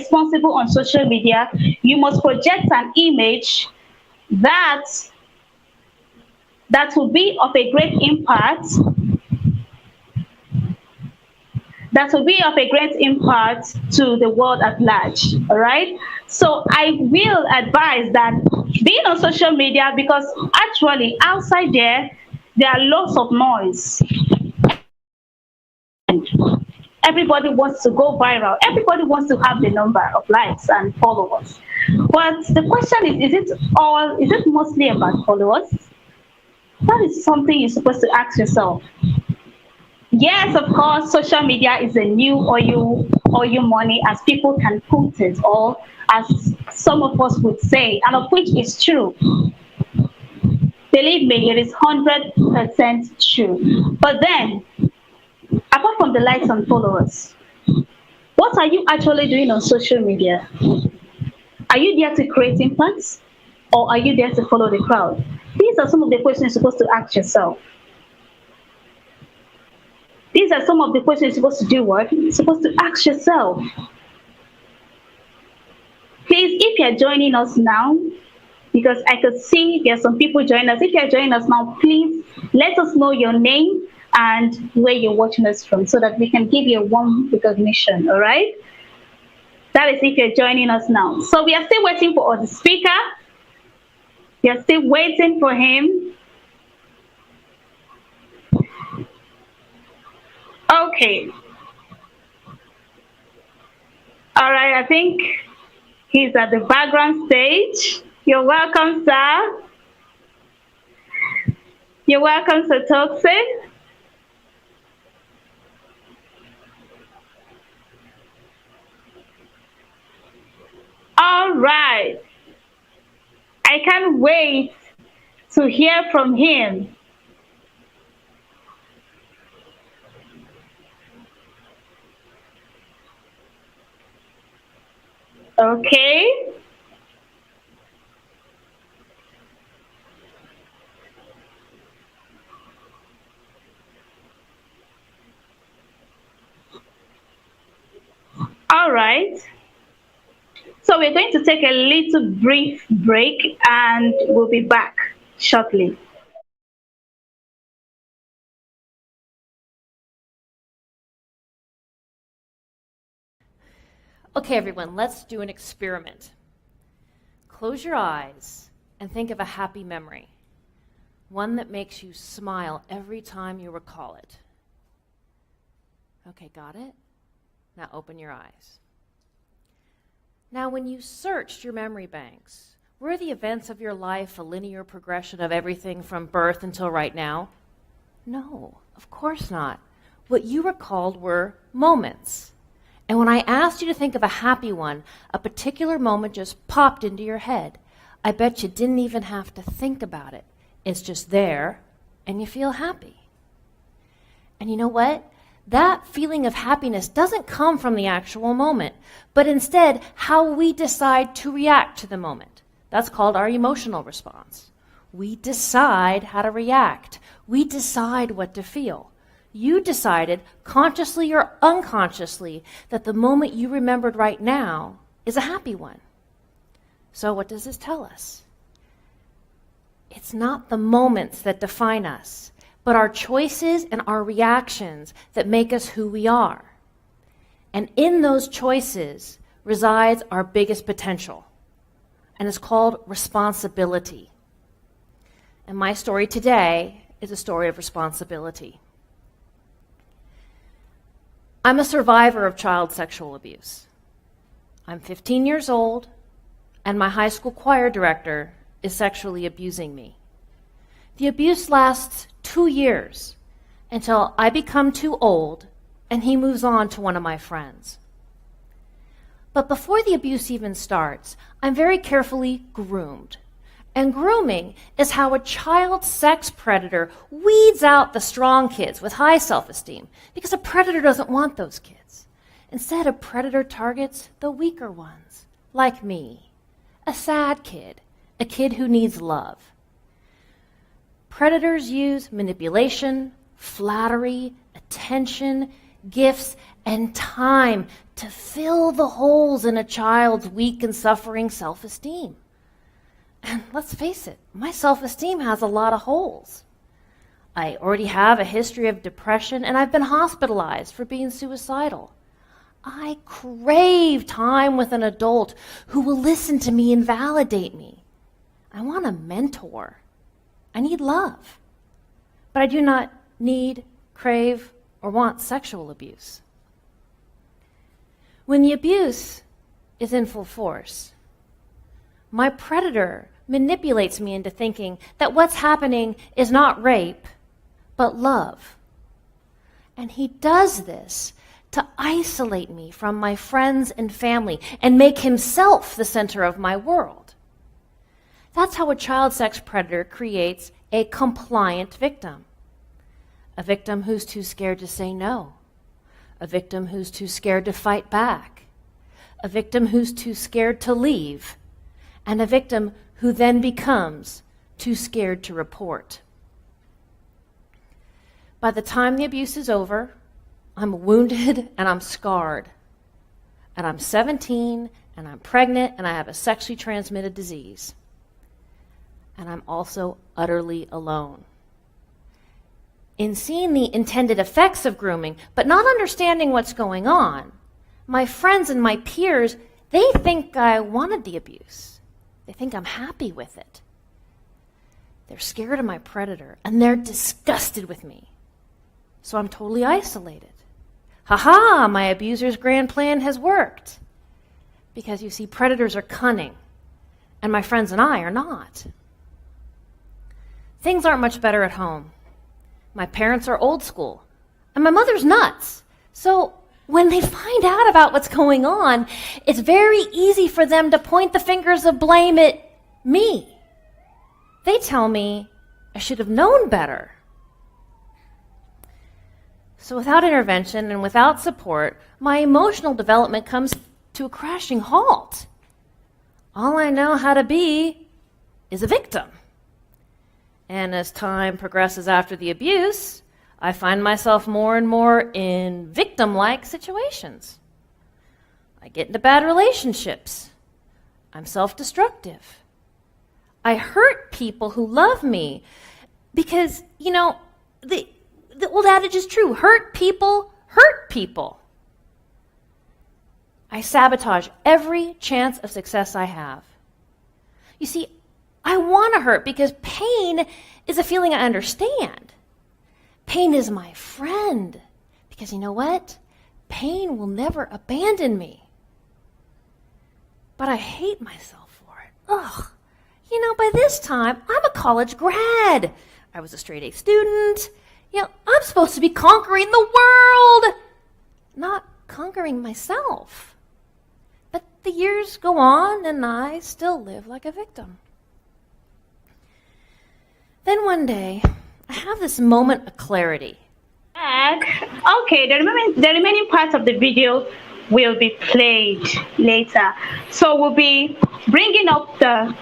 responsible on social media, you must project an image that will be of a great impact, to the world at large. All right. So I will advise that being on social media, because actually outside there are lots of noise. Everybody wants to go viral. Everybody wants to have the number of likes and followers. But the question is it mostly about followers? That is something you're supposed to ask yourself. Yes, of course, social media is a new oil money, as people can put it, or as some of us would say, and of which is true. Believe me, it is 100% true. But then, apart from the likes and followers, what are you actually doing on social media? Are you there to create impacts, or are you there to follow the crowd? These are some of the questions you're supposed to ask yourself. These are some of the questions you're supposed to do what? You're supposed to ask yourself. Please, if you're joining us now, because I could see there are some people joining us. If you're joining us now, please let us know your name and where you're watching us from, so that we can give you a warm recognition, all right? That is if you're joining us now. So we are still waiting for the speaker. We are still waiting for him. Okay. All right, I think he's at the background stage. You're welcome, sir. You're welcome, Sir Toxic. All right. I can't wait to hear from him. Okay. All right. So we're going to take a little brief break and we'll be back shortly. Okay, everyone, let's do an experiment. Close your eyes and think of a happy memory, one that makes you smile every time you recall it. Okay, got it? Now open your eyes. Now, when you searched your memory banks, were the events of your life a linear progression of everything from birth until right now? No, of course not. What you recalled were moments. And when I asked you to think of a happy one, a particular moment just popped into your head. I bet you didn't even have to think about it. It's just there, and you feel happy. And you know what? That feeling of happiness doesn't come from the actual moment, but instead how we decide to react to the moment. That's called our emotional response. We decide how to react. We decide what to feel. You decided, consciously or unconsciously, that the moment you remembered right now is a happy one. So what does this tell us? It's not the moments that define us, but our choices and our reactions that make us who we are. And in those choices resides our biggest potential, and it's called responsibility. And my story today is a story of responsibility. I'm a survivor of child sexual abuse. I'm 15 years old, and my high school choir director is sexually abusing me. The abuse lasts 2 years until I become too old and he moves on to one of my friends. But before the abuse even starts, I'm very carefully groomed. And grooming is how a child sex predator weeds out the strong kids with high self-esteem, because a predator doesn't want those kids. Instead, a predator targets the weaker ones, like me, a sad kid, a kid who needs love. Predators use manipulation, flattery, attention, gifts, and time to fill the holes in a child's weak and suffering self-esteem. And let's face it, my self-esteem has a lot of holes. I already have a history of depression, and I've been hospitalized for being suicidal. I crave time with an adult who will listen to me and validate me. I want a mentor. I need love. But I do not need, crave, or want sexual abuse. When the abuse is in full force, my predator manipulates me into thinking that what's happening is not rape, but love. And he does this to isolate me from my friends and family and make himself the center of my world. That's how a child sex predator creates a compliant victim. A victim who's too scared to say no. A victim who's too scared to fight back. A victim who's too scared to leave. And a victim who then becomes too scared to report. By the time the abuse is over, I'm wounded and I'm scarred. And I'm 17 and I'm pregnant and I have a sexually transmitted disease. And I'm also utterly alone. In seeing the intended effects of grooming, but not understanding what's going on, my friends and my peers, they think I wanted the abuse. They think I'm happy with it. They're scared of my predator, and they're disgusted with me. So I'm totally isolated. Ha-ha, my abuser's grand plan has worked. Because you see, predators are cunning, and my friends and I are not. Things aren't much better at home. My parents are old school, and my mother's nuts. So when they find out about what's going on, it's very easy for them to point the fingers of blame at me. They tell me I should have known better. So without intervention and without support, my emotional development comes to a crashing halt. All I know how to be is a victim. And as time progresses after the abuse, I find myself more and more in victim-like situations. I get into bad relationships. I'm self-destructive. I hurt people who love me because, the old adage is true. Hurt people hurt people. I sabotage every chance of success I have. You see, I want to hurt because pain is a feeling I understand. Pain is my friend because you know what? Pain will never abandon me. But I hate myself for it. Ugh. By this time, I'm a college grad. I was a straight A student. I'm supposed to be conquering the world, not conquering myself. But the years go on and I still live like a victim. Then one day, I have this moment of clarity. Okay, the remaining parts of the video will be played later. So we'll be bringing up the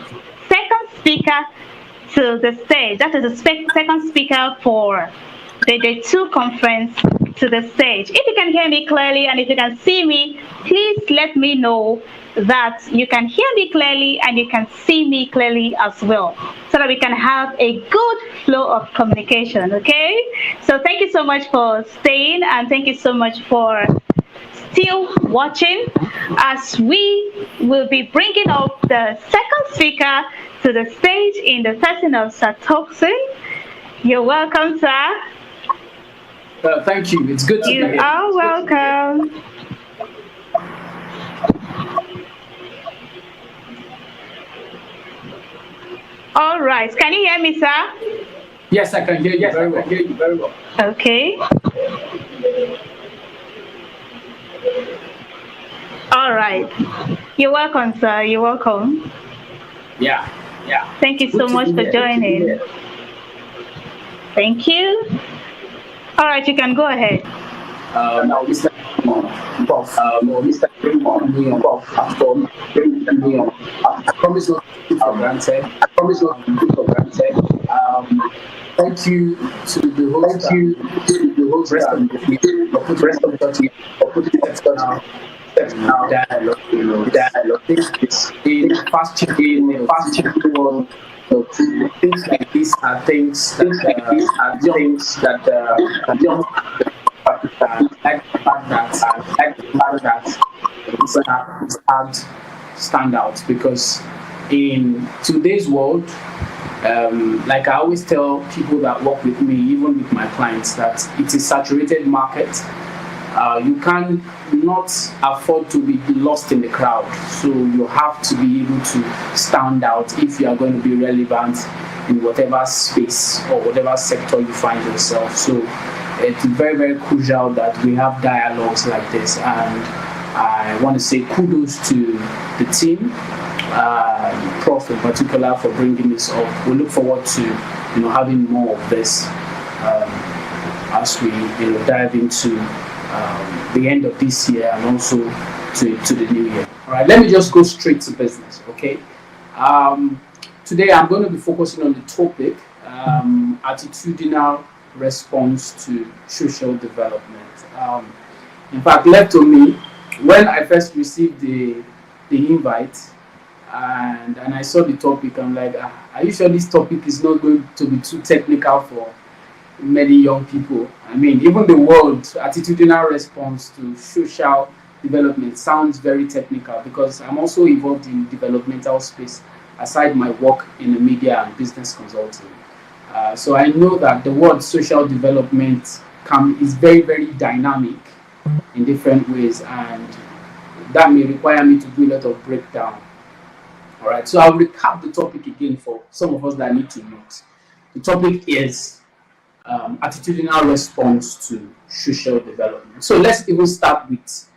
second speaker to the stage. That is the second speaker for the Day 2 conference to the stage. If you can hear me clearly and if you can see me, please let me know that you can hear me clearly and you can see me clearly as well, so that we can have a good flow of communication, okay? So thank you so much for staying and thank you so much for still watching as we will be bringing up the second speaker to the stage in the person of Sir Thompson. You're welcome, sir. Thank you. It's good to be here. You are welcome. All right. Can you hear me, sir? Yes, I can hear you very well. Hear you very well. Okay. All right. You're welcome, sir. You're welcome. Yeah. Thank you so much for joining. Thank you. All right, you can go ahead. Now, Mr. I promise not to take for granted. Thank you to the host. rest of the day, or putting steps now, dialogue, in fast changing world. So things like these are things young young like the fact that stand out because in today's world, like I always tell people that work with me, even with my clients, that it's a saturated market. You can not afford to be lost in the crowd. So you have to be able to stand out if you are going to be relevant in whatever space or whatever sector you find yourself. So it's very, very crucial that we have dialogues like this. And I want to say kudos to the team, Prof in particular, for bringing this up. We look forward to having more of this as we dive into the end of this year and also to the new year. All right, let me just go straight to business, okay? Today I'm going to be focusing on the topic attitudinal response to social development. In fact, left to me, when I first received the invite and I saw the topic, I'm like, are you sure this topic is not going to be too technical for many young people? I mean, even the word attitudinal response to social development sounds very technical because I'm also involved in developmental space aside my work in the media and business consulting. So I know that the word social development is very, very dynamic in different ways, and that may require me to do a lot of breakdown. All right, so I'll recap the topic again for some of us that need to note. The topic is attitudinal response to social development. So let's even start with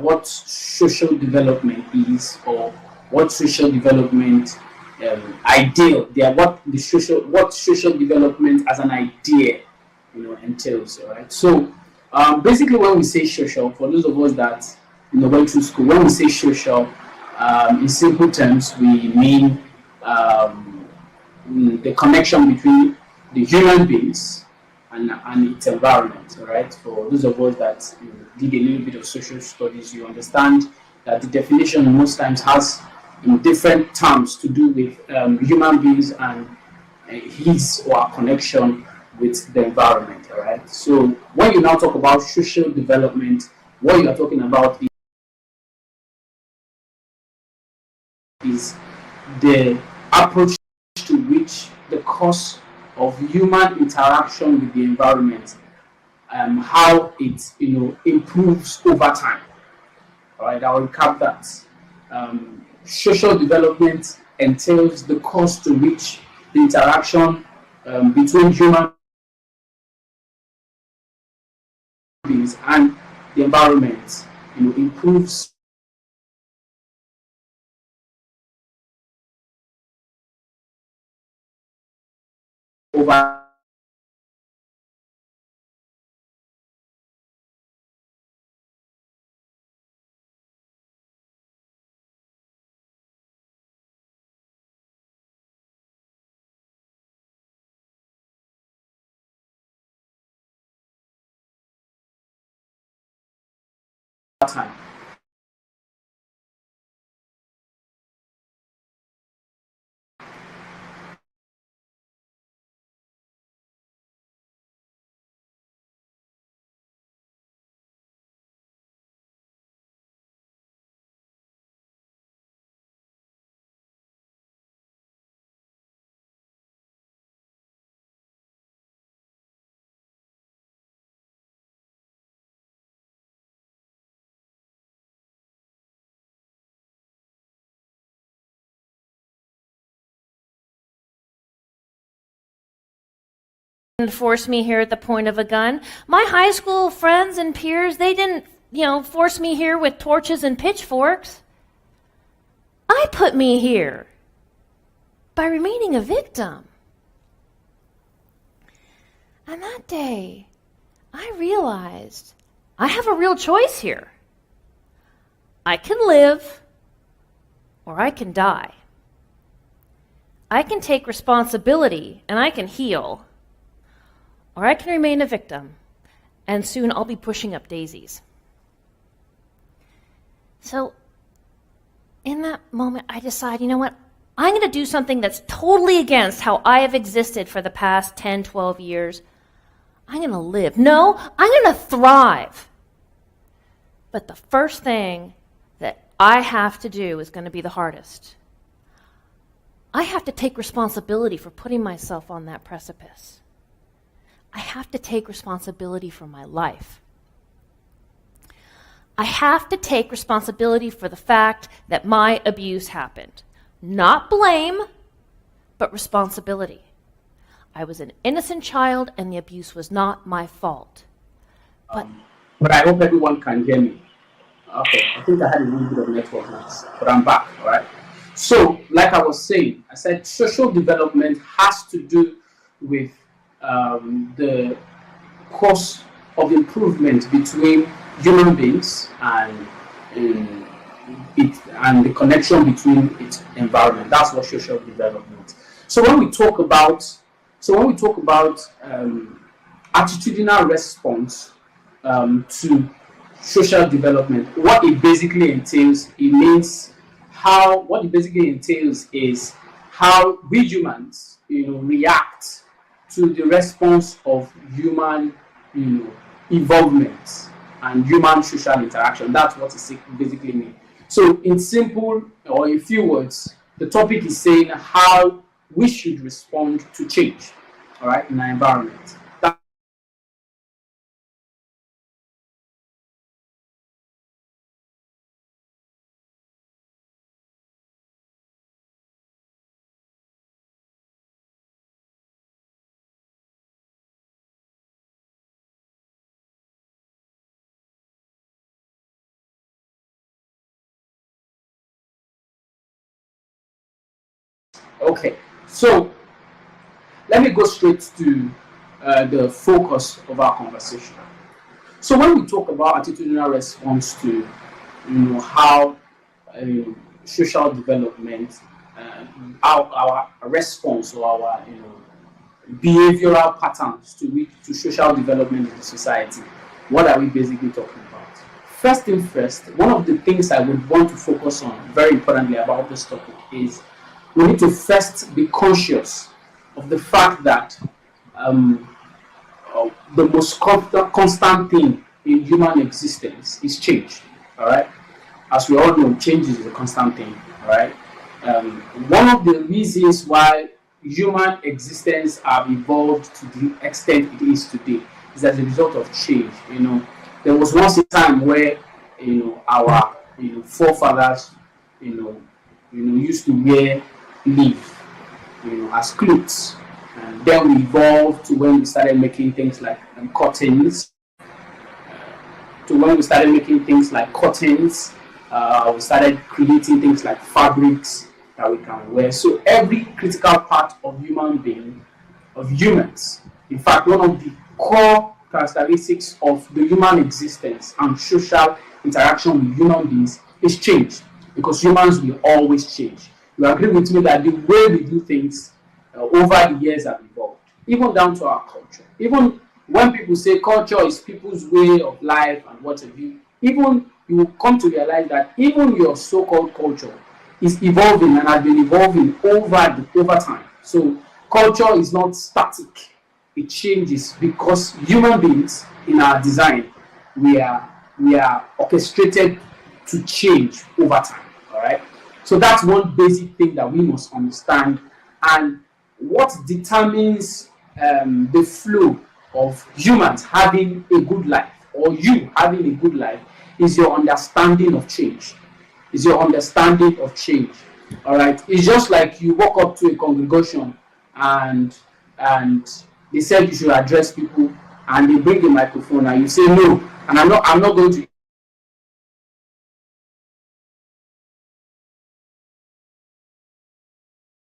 what social development is, or what social development ideal. What social development as an idea entails. All right. So basically, when we say social, for those of us that went through school, when we say social, in simple terms, we mean the connection between the human beings and its environment. All right. For those of us that did a little bit of social studies, you understand that the definition most times has in different terms to do with human beings and his or her connection with the environment. All right. So when you now talk about social development, what you are talking about is the approach to which the cause of human interaction with the environment, how it improves over time. All right, I'll recap that. Social development entails the cause to which the interaction between human beings and the environment improves over time. Force me here at the point of a gun. My high school friends and peers, they didn't, force me here with torches and pitchforks. I put me here by remaining a victim. And that day, I realized I have a real choice here. I can live or I can die. I can take responsibility and I can heal. Or I can remain a victim, and soon I'll be pushing up daisies. So in that moment, I decide, you know what? I'm going to do something that's totally against how I have existed for the past 10, 12 years. I'm going to live. No, I'm going to thrive. But the first thing that I have to do is going to be the hardest. I have to take responsibility for putting myself on that precipice. I have to take responsibility for my life. I have to take responsibility for the fact that my abuse happened. Not blame, but responsibility. I was an innocent child and the abuse was not my fault. But I hope everyone can hear me. Okay, I think I had a little bit of network noise, but I'm back, all right? So, like I was saying, I said social development has to do with the course of improvement between human beings and the connection between its environment. That's what social development. So when we talk about attitudinal response to social development, what it basically entails, is how we humans, react to the response of human, involvement and human social interaction. That's what it basically means. So in simple or in few words, the topic is saying how we should respond to change, all right, in our environment. Okay, so let me go straight to the focus of our conversation. So when we talk about attitudinal response to, how social development, our response or our, behavioral patterns to social development in the society, what are we basically talking about? First thing first, one of the things I would want to focus on very importantly about this topic is we need to first be conscious of the fact that the most constant thing in human existence is change. All right, as we all know, change is a constant thing. All right, one of the reasons why human existence have evolved to the extent it is today is as a result of change. There was once a time where our forefathers used to wear leaf as clothes, and then we evolved to when we started making things like curtains. We started creating things like fabrics that we can wear. So every critical part of humans, in fact, one of the core characteristics of the human existence and social interaction with human beings is change, because humans will always change. You agree with me that the way we do things over the years have evolved, even down to our culture. Even when people say culture is people's way of life and what have you, even you will come to realize that even your so-called culture is evolving and has been evolving over time. So culture is not static; it changes because human beings, in our design, we are orchestrated to change over time. All right. So that's one basic thing that we must understand. And what determines the flow of humans having a good life, or you having a good life, is your understanding of change. All right. It's just like you walk up to a congregation and they said you should address people, and they bring a microphone and you say no, and I'm not going to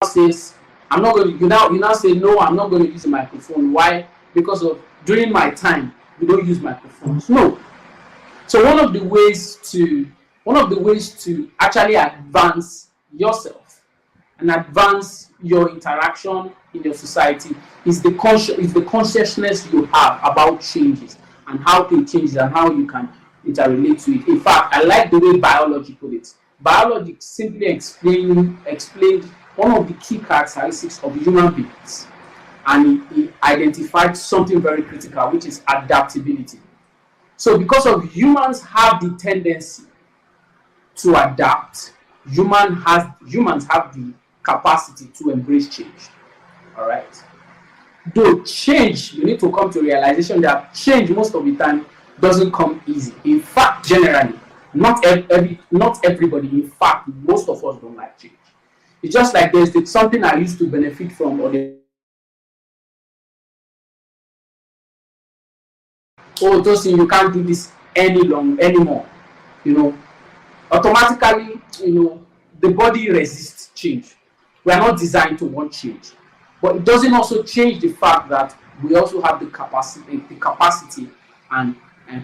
says I'm not going to you now say no, I'm not going to use a microphone. Why? Because of during my time we don't use microphones. No. So one of the ways to actually advance yourself and advance your interaction in your society is the consciousness you have about changes. and how things change and how you can interrelate to it. In fact, I like the way biology put it. Biology simply explained one of the key characteristics of human beings, and he identified something very critical, which is adaptability. So because of humans have the tendency to adapt, humans have the capacity to embrace change. All right. Though change, you need to come to realization that change most of the time doesn't come easy. In fact, generally, not everybody. In fact, most of us don't like change. It's just like there's something I used to benefit from, or oh, Tosin, you can't do this anymore. You know, automatically, the body resists change. We are not designed to want change, but it doesn't also change the fact that we also have the capacity and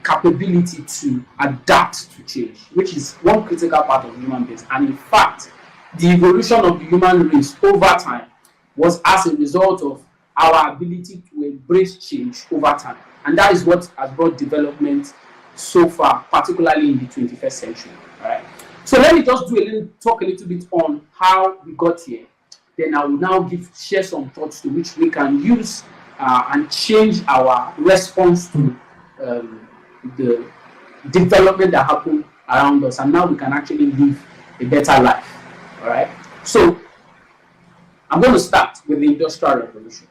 capability to adapt to change, which is one critical part of human beings. And in fact, the evolution of the human race over time was as a result of our ability to embrace change over time. And that is what has brought development so far, particularly in the 21st century. All right. So let me just talk a little bit on how we got here. Then I will now share some thoughts to which we can use and change our response to the development that happened around us, and now we can actually live a better life. All right. So I'm going to start with the Industrial Revolution.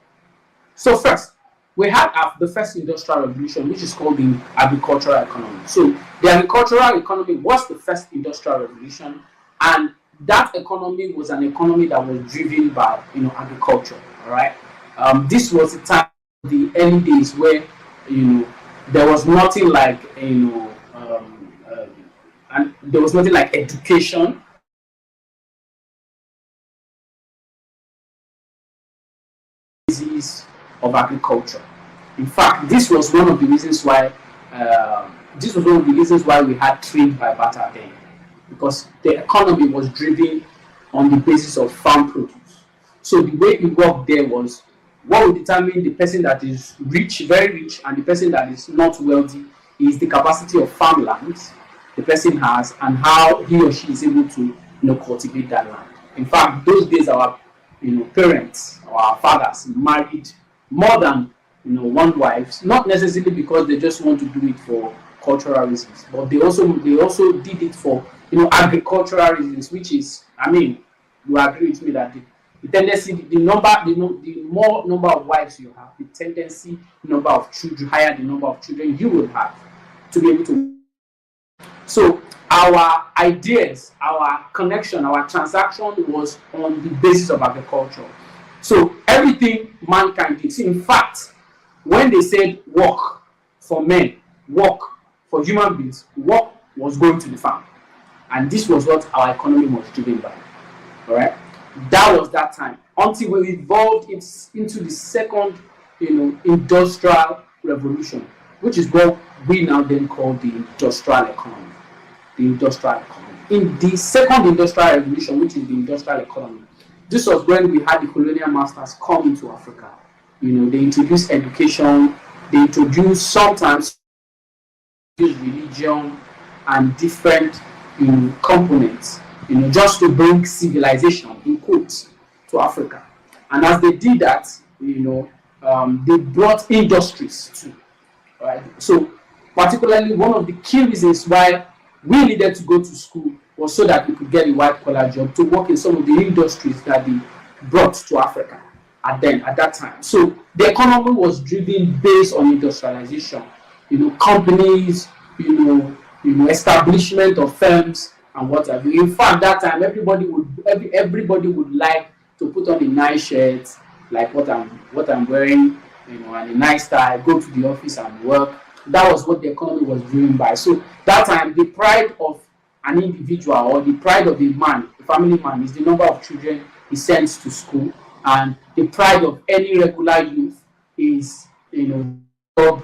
So first, we had the first industrial revolution, which is called the agricultural economy. So the agricultural economy was the first industrial revolution, and that economy was an economy that was driven by agriculture. All right. This was the time, the early days, where there was nothing like and there was nothing like education. Of agriculture. In fact, this was one of the reasons why we had trade by barter then, because the economy was driven on the basis of farm produce. So the way it worked there was what would determine the person that is rich, very rich, and the person that is not wealthy is the capacity of farmlands the person has and how he or she is able to cultivate that land. In fact, those days our parents, our fathers married more than one wife, not necessarily because they just want to do it for cultural reasons, but they also did it for agricultural reasons, which is, I mean, you agree with me that the tendency, the more number of wives you have, the tendency number of children, higher the number of children you will have to be able to. So our ideas, our connection, our transaction was on the basis of agriculture. So everything mankind did. See, in fact, when they said work for men, work for human beings, work was going to the farm. And this was what our economy was driven by. All right? That was that time. Until we evolved into the second, industrial revolution, which is what we now then call the industrial economy. The industrial economy. In the second industrial revolution, which is the industrial economy, this was when we had the colonial masters come into Africa. They introduced education, they introduced sometimes religion and different components, just to bring civilization, in quotes, to Africa. And as they did that, they brought industries too. Right? So particularly one of the key reasons why we needed to go to school was so that we could get a white collar job to work in some of the industries that they brought to Africa at that time. So the economy was driven based on industrialization, companies, establishment of firms and what have you. In fact, that time everybody would like to put on a nice shirt, like what I'm wearing, and a nice tie, go to the office and work. That was what the economy was driven by. So that time, the pride of an individual or the pride of a man, a family man, is the number of children he sends to school, and the pride of any regular youth is job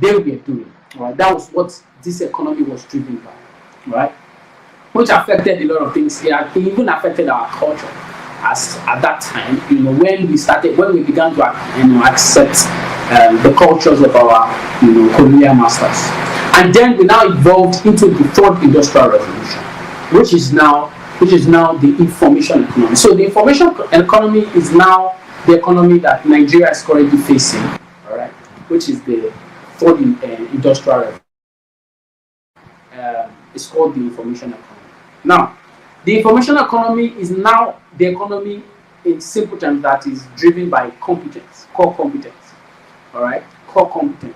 they were doing. Right? That was what this economy was driven by, right? Which affected a lot of things here. It even affected our culture. As at that time, when we began to accept the cultures of our colonial masters. And then we now evolved into the third industrial revolution, which is now the information economy. So the information economy is now the economy that Nigeria is currently facing, all right, which is the third industrial revolution. It's called the information economy. Now, the information economy is now the economy in simple terms that is driven by competence, core competence. All right, core competence.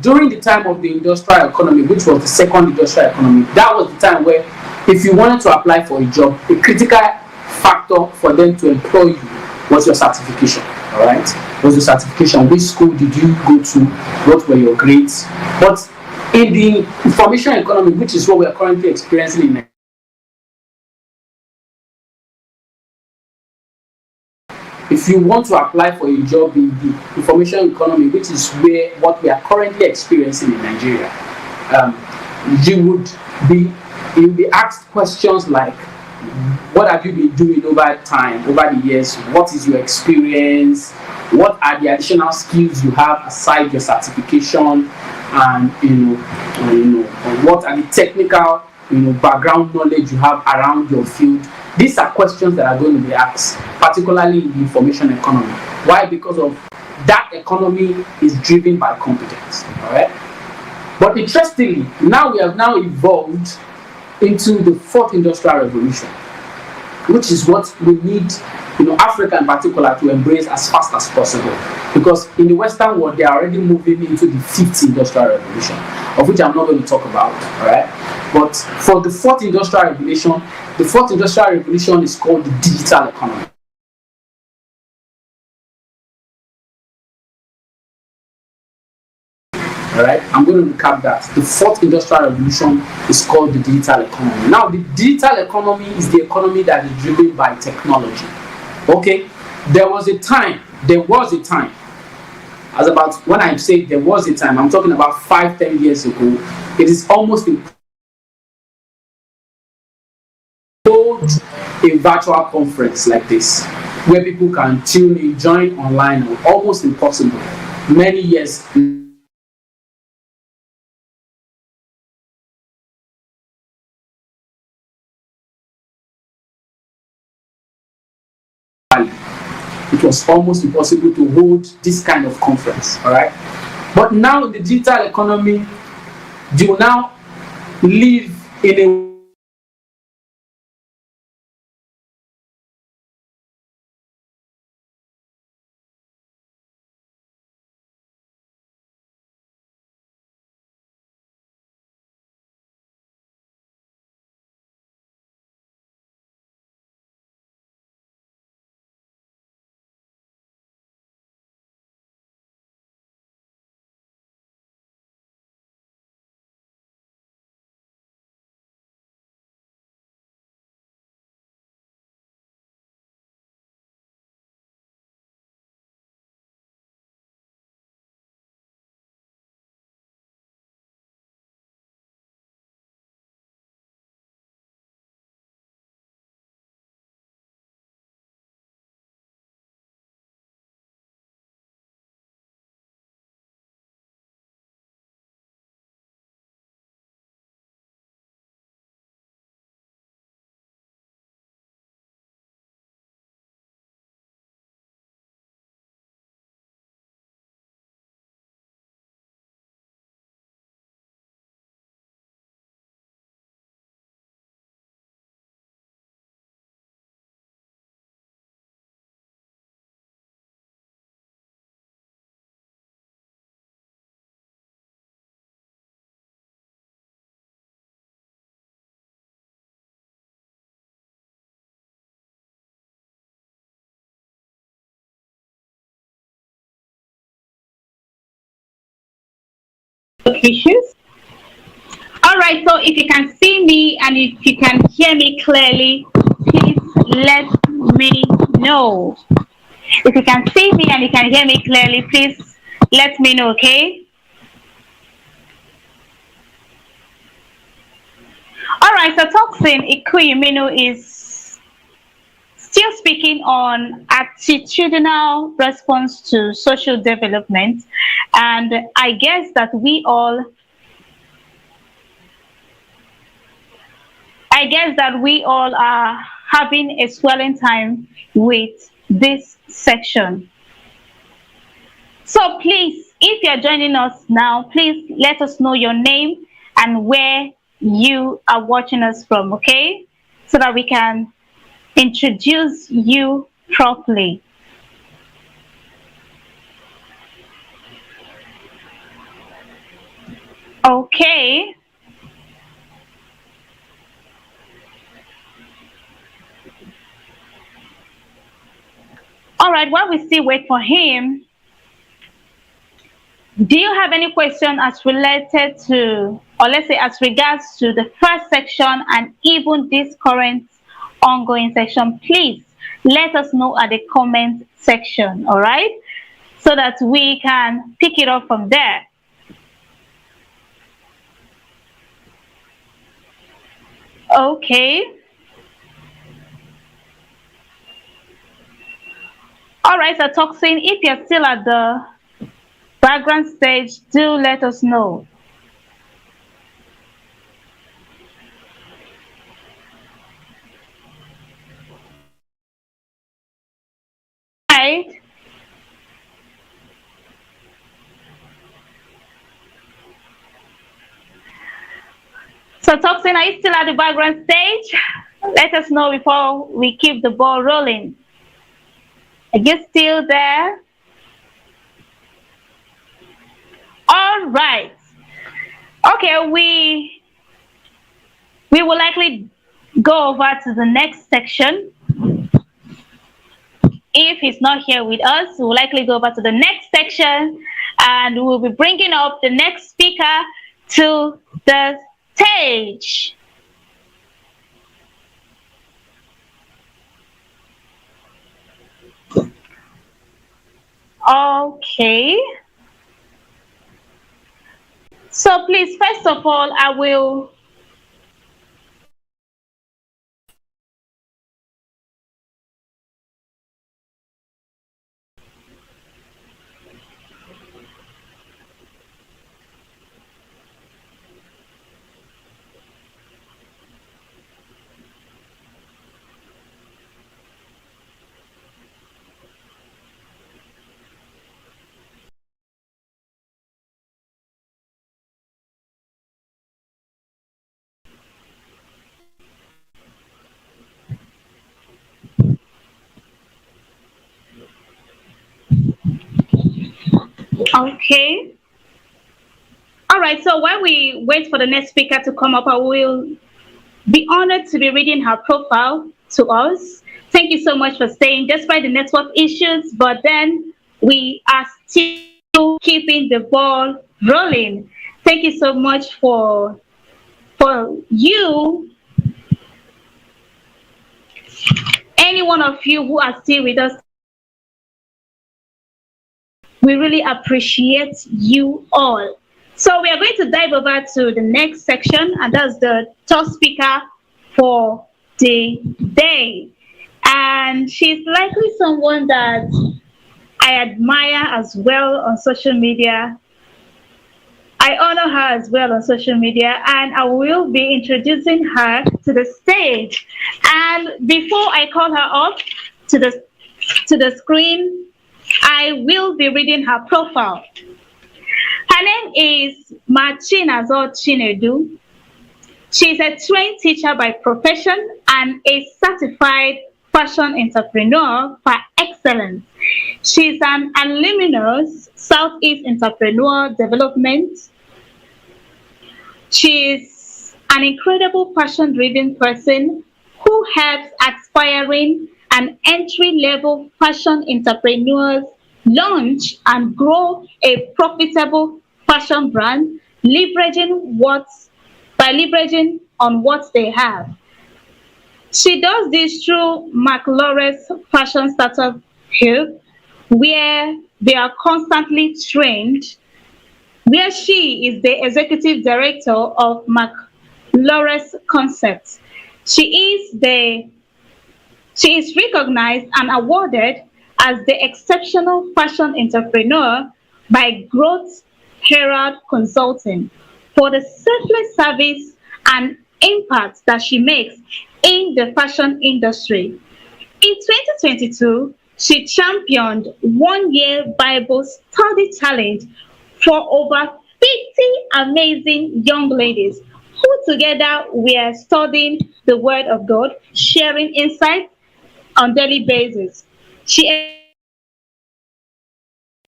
During the time of the industrial economy, which was the second industrial economy, that was the time where if you wanted to apply for a job, a critical factor for them to employ you was your certification. All right, was your certification. Which school did you go to? What were your grades? But in the information economy, which is what we are currently experiencing in Nigeria, if you want to apply for a job in the information economy, which is where what we are currently experiencing in Nigeria, you would be you'll be asked questions like, what have you been doing over time, over the years? What is your experience? What are the additional skills you have aside your certification? And what are the technical background knowledge you have around your field? These are questions that are going to be asked, particularly in the information economy. Why? Because of that economy is driven by competence. All right. But interestingly, now we have now evolved into the fourth industrial revolution, which is what we need, Africa in particular, to embrace as fast as possible. Because in the Western world, they are already moving into the fifth industrial revolution, of which I'm not going to talk about. All right. But for the fourth industrial revolution is called the digital economy. All right, I'm going to recap that. The fourth industrial revolution is called the digital economy. Now, the digital economy is the economy that is driven by technology. Okay, there was a time, as about when I say there was a time, I'm talking about 5-10 years ago. It is almost impossible to hold a virtual conference like this, where people can tune in, join online, almost impossible. Many years it was almost impossible to hold this kind of conference. All right, but now in the digital economy, you now live in a issues. All right, so if you can see me and if you can hear me clearly, please let me know. If you can see me and you can hear me clearly, please let me know, okay? All right, so toxin Ikuyumino is Still speaking on attitudinal response to social development, and I guess that we all are having a swelling time with this section. So please, if you're joining us now, please let us know your name and where you are watching us from, okay? So that we can introduce you properly. Okay. All right, while we still wait for him, do you have any question as related to, or let's say as regards to the first section and even this current ongoing section? Please let us know at the comment section, all right? So that we can pick it up from there. Okay. All right, so Toxin, if you're still at the background stage, do let us know. Right. So Toxin, are you still at the background stage? Let us know before we keep the ball rolling. Are you still there? All right. Okay, we will likely go over to the next section. If he's not here with us, we'll likely go over to the next section and we'll be bringing up the next speaker to the stage. Okay. So please, first of all, I will okay. All right, so while we wait for the next speaker to come up, I will be honored to be reading her profile to us. Thank you so much for staying despite the network issues, but then we are still keeping the ball rolling. Thank you so much for you, any one of you who are still with us. We really appreciate you all. So we are going to dive over to the next section, and that's the top speaker for the day. And she's likely someone that I admire as well on social media. I honor her as well on social media, and I will be introducing her to the stage. And before I call her up to the screen, I will be reading her profile. Her name is Machinazo Chinedu. She's a trained teacher by profession and a certified fashion entrepreneur by excellence. She's an alumnus Southeast Entrepreneur Development. She's an incredible passion-driven person who helps aspiring and entry-level fashion entrepreneurs launch and grow a profitable fashion brand, leveraging on what they have. She does this through McLaurin's Fashion Startup Hub, where they are constantly trained, where she is the executive director of McLaurin's Concepts. She is the She is recognized and awarded as the Exceptional Fashion Entrepreneur by Growth Herald Consulting for the selfless service and impact that she makes in the fashion industry. In 2022, she championed 1 year Bible study challenge for over 50 amazing young ladies who together were studying the Word of God, sharing insights on daily basis. She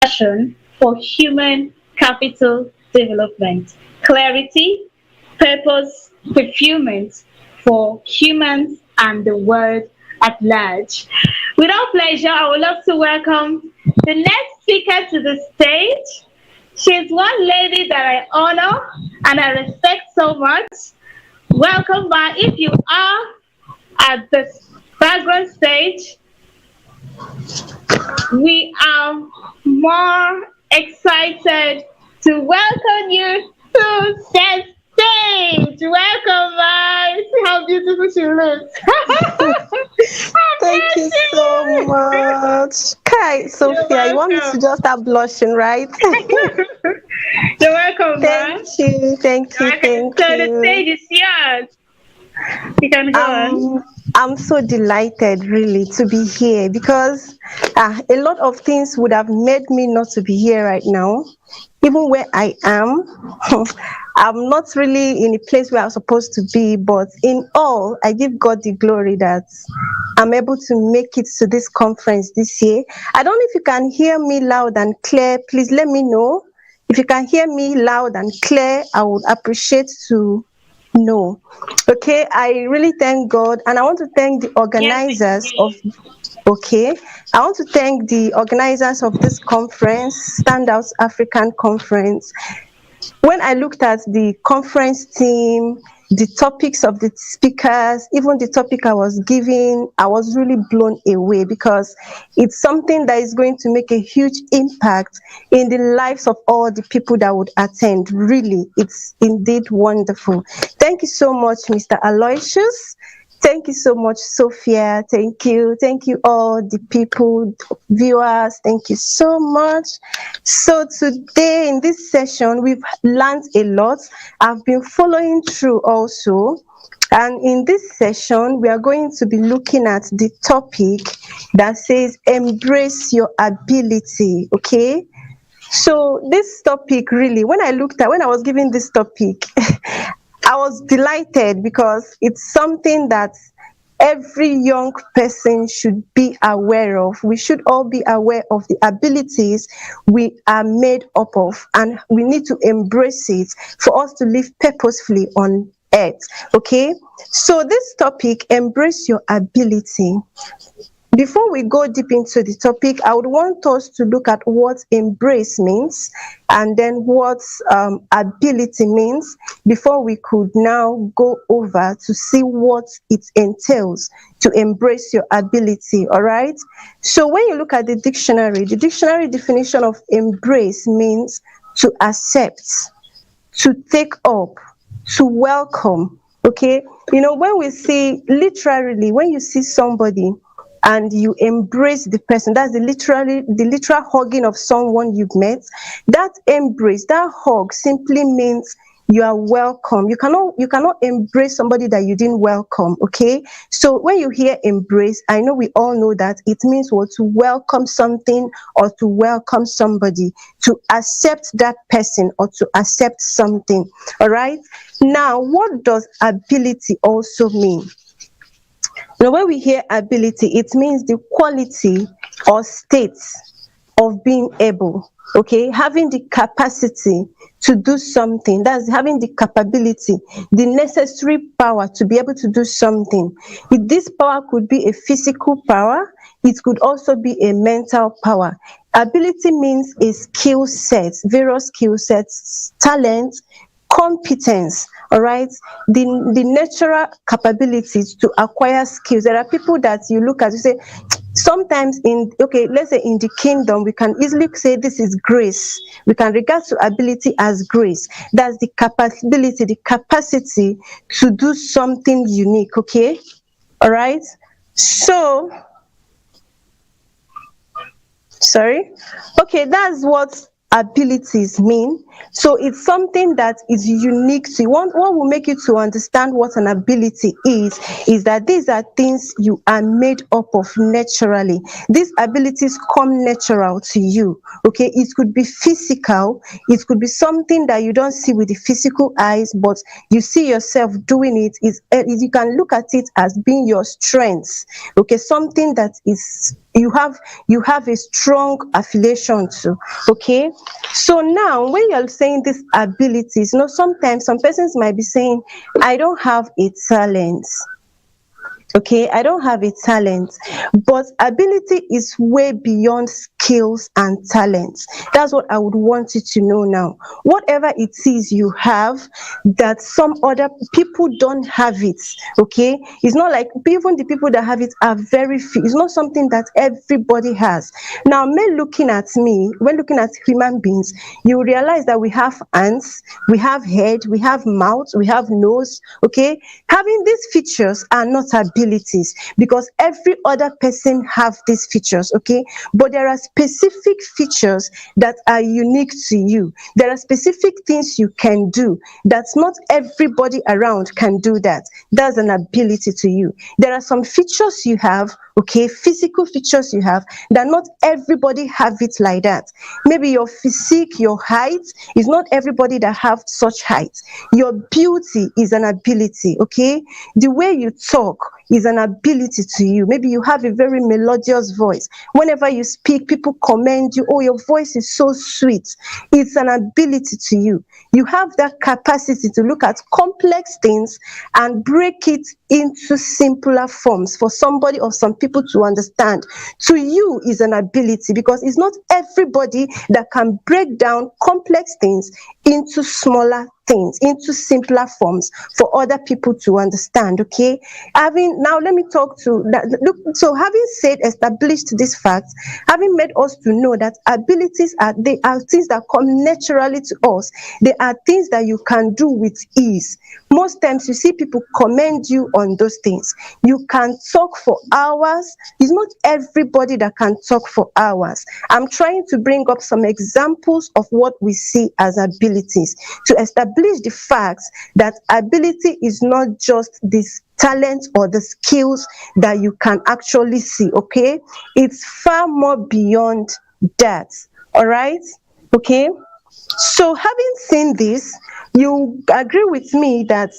passion for human capital development, clarity, purpose, fulfillment for humans and the world at large. Without pleasure, I would love to welcome the next speaker to the stage. She's one lady that I honor and I respect so much. Welcome, Ma. If you are at the background stage, we are more excited to welcome you to the stage. Welcome, guys. See how beautiful she looks. Thank you so much. Kai, You're Sophia, you want me to welcome. just start blushing, right? You're welcome, Thank man. you, thank You're you, welcome. thank So the you. stage is yours. You can go on. I'm so delighted really to be here because a lot of things would have made me not to be here right now. Even where I am, I'm not really in a place where I'm supposed to be, but in all, I give God the glory that I'm able to make it to this conference this year. I don't know if you can hear me loud and clear. Please let me know. If you can hear me loud and clear, I would appreciate to know. Okay, I really thank God and I want to thank the Yes, we can organizers hear of you. okay. I want to thank the organizers of this conference, Standout African Conference. When I looked at the conference theme, the topics of the speakers, even the topic I was giving, I was really blown away because it's something that is going to make a huge impact in the lives of all the people that would attend. Really, it's indeed wonderful. Thank you so much, Mr. Aloysius. Thank you so much, Sophia. Thank you. Thank you, all the people, viewers. Thank you so much. So, today in this session, we've learned a lot. I've been following through also. And in this session, we are going to be looking at the topic that says embrace your ability. Okay. So, this topic really, when I was given this topic, I was delighted because it's something that every young person should be aware of. We should all be aware of the abilities we are made up of, and we need to embrace it for us to live purposefully on earth. Okay, so this topic, embrace your ability. Before we go deep into the topic, I would want us to look at what embrace means and then what ability means before we could now go over to see what it entails to embrace your ability. All right. So when you look at the dictionary definition of embrace means to accept, to take up, to welcome. Okay, when we see literally, when you see somebody and you embrace the person, that's the literal hugging of someone you've met. That embrace, that hug simply means you are welcome. You cannot embrace somebody that you didn't welcome. Okay, so when you hear embrace, I know we all know that it means what, to welcome something or to welcome somebody, to accept that person or to accept something. All right, now what does ability also mean? When we hear ability, it means the quality or state of being able, okay, having the capacity to do something. That's having the capability, the necessary power to be able to do something. This power could be a physical power, it could also be a mental power. Ability means a skill set, various skill sets, talent, competence. All right, the natural capabilities to acquire skills. There are people that you look at, you say, sometimes let's say in the kingdom, we can easily say this is grace. We can regard to ability as grace. That's the capability, the capacity to do something unique. Okay, all right. So, sorry. Okay, that's what abilities mean. So it's something that is unique to you. What will make you to understand what an ability is that these are things you are made up of naturally. These abilities come natural to you. Okay, it could be physical, it could be something that you don't see with the physical eyes, but you see yourself doing it. You can look at it as being your strength. Okay, something that is you have a strong affiliation to. Okay, so now when you're saying these abilities, sometimes some persons might be saying, I don't have a talent. Okay, I don't have a talent, but ability is way beyond skills and talents. That's what I would want you to know now. Whatever it is you have that some other people don't have it, okay, it's not like even the people that have it are very few. It's not something that everybody has. Now, when looking at human beings, you realize that we have hands, we have head, we have mouth, we have nose. Okay, having these features are not abilities, because every other person have these features. Okay, but there are specific features that are unique to you. There are specific things you can do that not everybody around can do. That's an ability to you. There are some features you have, okay, physical features you have, that not everybody have it like that. Maybe your physique, your height, is not everybody that have such height. Your beauty is an ability. Okay, the way you talk is an ability to you. Maybe you have a very melodious voice. Whenever you speak, people commend you. Oh, your voice is so sweet. It's an ability to you. You have that capacity to look at complex things and break it into simpler forms for somebody or some people to understand. To you is an ability, because it's not everybody that can break down complex things into smaller things, into simpler forms for other people to understand. Okay, now let me talk to that. Look, so having said, established this fact, having made us to know that abilities are things that come naturally to us. They are things that you can do with ease. Most times you see people commend you on those things. You can talk for hours. It's not everybody that can talk for hours. I'm trying to bring up some examples of what we see as abilities to establish the fact that ability is not just this talent or the skills that you can actually see. Okay, it's far more beyond that. All right. Okay, so having seen this, you agree with me that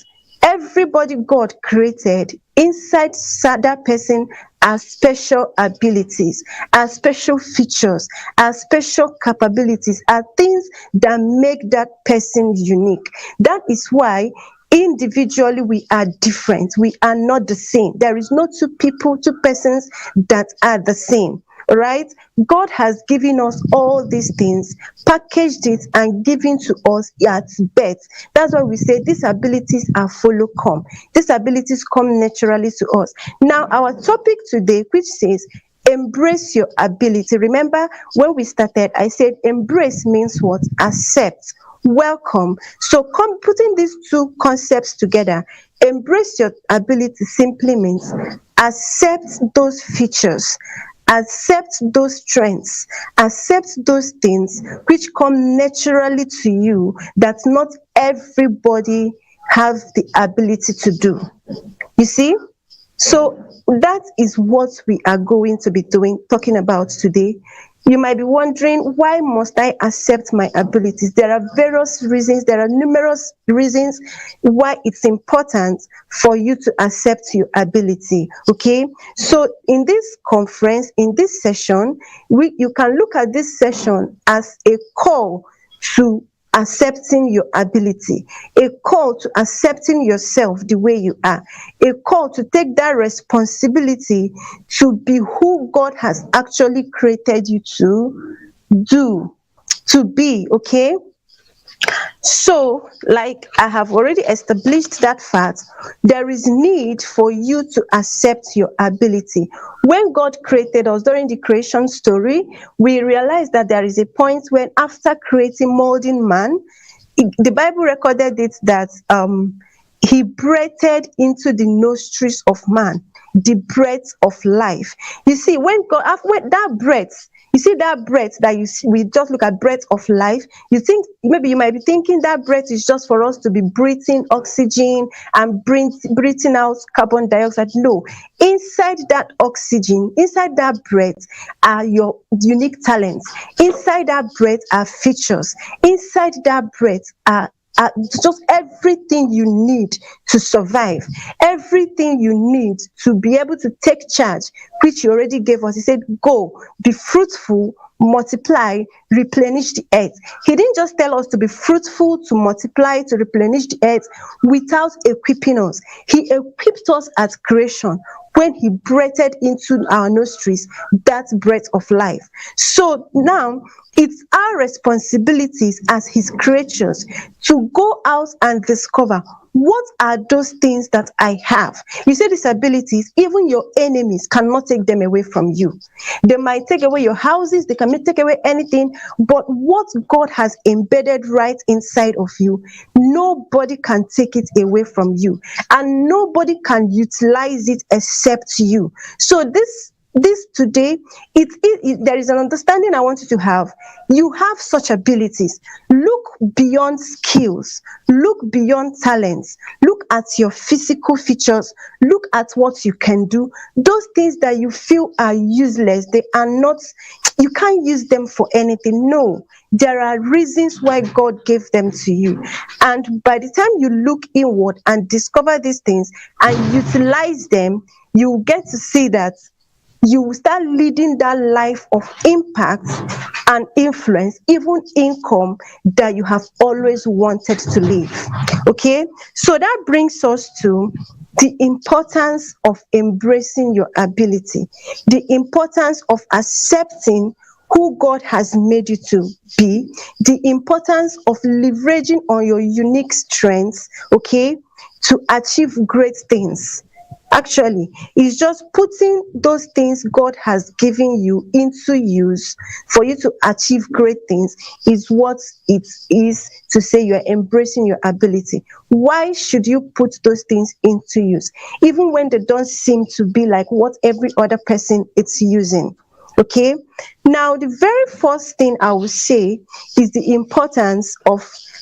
everybody God created inside that person are special abilities, are special features, are special capabilities, are things that make that person unique. That is why individually we are different. We are not the same. There is no two persons that are the same. Right? God has given us all these things, packaged it, and given to us at birth. That's why we say these abilities are follow come. These abilities come naturally to us. Now, our topic today, which says embrace your ability. Remember, when we started, I said embrace means what? Accept, welcome. So putting these two concepts together, embrace your ability simply means accept those features, accept those strengths, accept those things which come naturally to you that not everybody have the ability to do. You see? So that is what we are going to be talking about today. You might be wondering, why must I accept my abilities? There are various reasons, there are numerous reasons why it's important for you to accept your ability. Okay, so in this conference, in this session, you can look at this session as a call to accepting your ability, a call to accepting yourself the way you are, a call to take that responsibility to be who God has actually created you to be. Okay, so like I have already established that fact, there is need for you to accept your ability. When God created us, during the creation story, we realized that there is a point when, after creating, molding man, the Bible recorded it that he breathed into the nostrils of man the breath of life. You see, when God, when that breath, you see that breath that you see, we just look at breath of life. You think maybe you might be thinking that breath is just for us to be breathing oxygen and breathing out carbon dioxide. No, inside that oxygen, inside that breath are your unique talents. Inside that breath are features. Inside that breath are just everything you need to survive, everything you need to be able to take charge, which He already gave us. He said, go, be fruitful, multiply, replenish the earth. He didn't just tell us to be fruitful, to multiply, to replenish the earth without equipping us. He equipped us at creation when He breathed into our nostrils that breath of life. So now it's our responsibilities as His creatures to go out and discover what are those things that I have. You see, these abilities, even your enemies cannot take them away from you. They might take away your houses, they cannot take away anything, but what God has embedded right inside of you, nobody can take it away from you, and nobody can utilize it except you. So this today, there is an understanding I want you to have. You have such abilities. Look beyond skills, look beyond talents, look at your physical features, look at what you can do. Those things that you feel are useless, they are not, you can't use them for anything. No, there are reasons why God gave them to you. And by the time you look inward and discover these things and utilize them, you get to see that you will start leading that life of impact and influence, even income that you have always wanted to live. Okay, so that brings us to the importance of embracing your ability, the importance of accepting who God has made you to be, the importance of leveraging on your unique strengths, okay, to achieve great things. Actually, it's just putting those things God has given you into use for you to achieve great things is what it is to say you're embracing your ability. Why should you put those things into use, even when they don't seem to be like what every other person is using? Okay, now the very first thing I will say is the importance of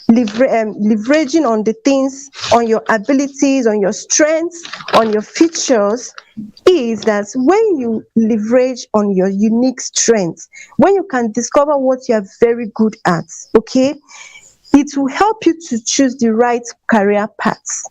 leveraging on the things, on your abilities, on your strengths, on your features, is that when you leverage on your unique strengths, when you can discover what you are very good at, okay, it will help you to choose the right career paths.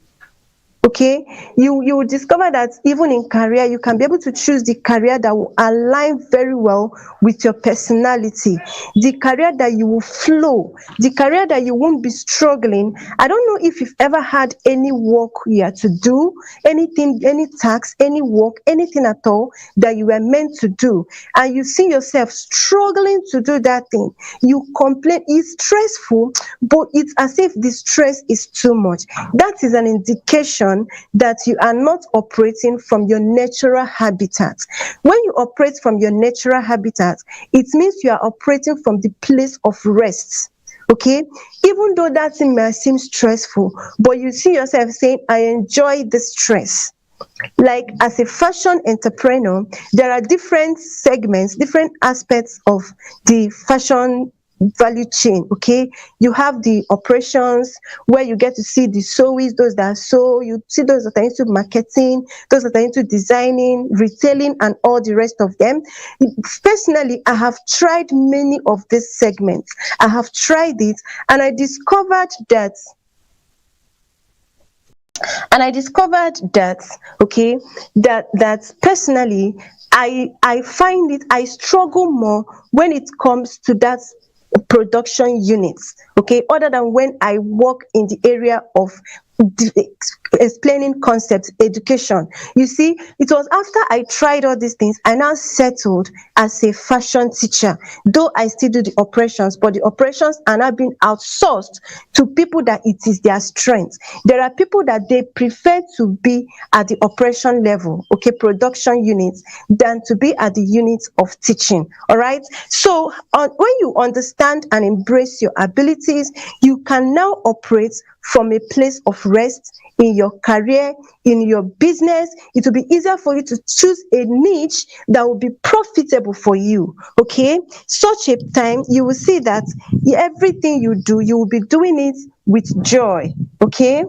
Okay, you will discover that even in career, you can be able to choose the career that will align very well with your personality, the career that you will flow, the career that you won't be struggling. I don't know if you've ever had any work you had to do, anything, any task, any work, anything at all that you were meant to do, and you see yourself struggling to do that thing. You complain, it's stressful, but it's as if the stress is too much. That is an indication that you are not operating from your natural habitat. When you operate from your natural habitat, it means you are operating from the place of rest. Okay, even though that thing may seem stressful, but you see yourself saying, I enjoy the stress. Like as a fashion entrepreneur, there are different segments, different aspects of the fashion value chain. Okay, you have the operations where you get to see the sewies, those that sew, you see those that are into marketing, those that are into designing, retailing, and all the rest of them. Personally, I have tried many of these segments. I have tried it, and I discovered that okay, that personally, I find it, I struggle more when it comes to that production units, okay, other than when I work in the area of explaining concepts, education. You see, it was after I tried all these things, I now settled as a fashion teacher, though I still do the operations, but the operations are now being outsourced to people that it is their strength. There are people that they prefer to be at the operation level, okay, production units, than to be at the units of teaching. All right, so when you understand and embrace your abilities, you can now operate from a place of rest in your career, in your business. It will be easier for you to choose a niche that will be profitable for you. Okay, such a time you will see that everything you do, you will be doing it with joy. Okay.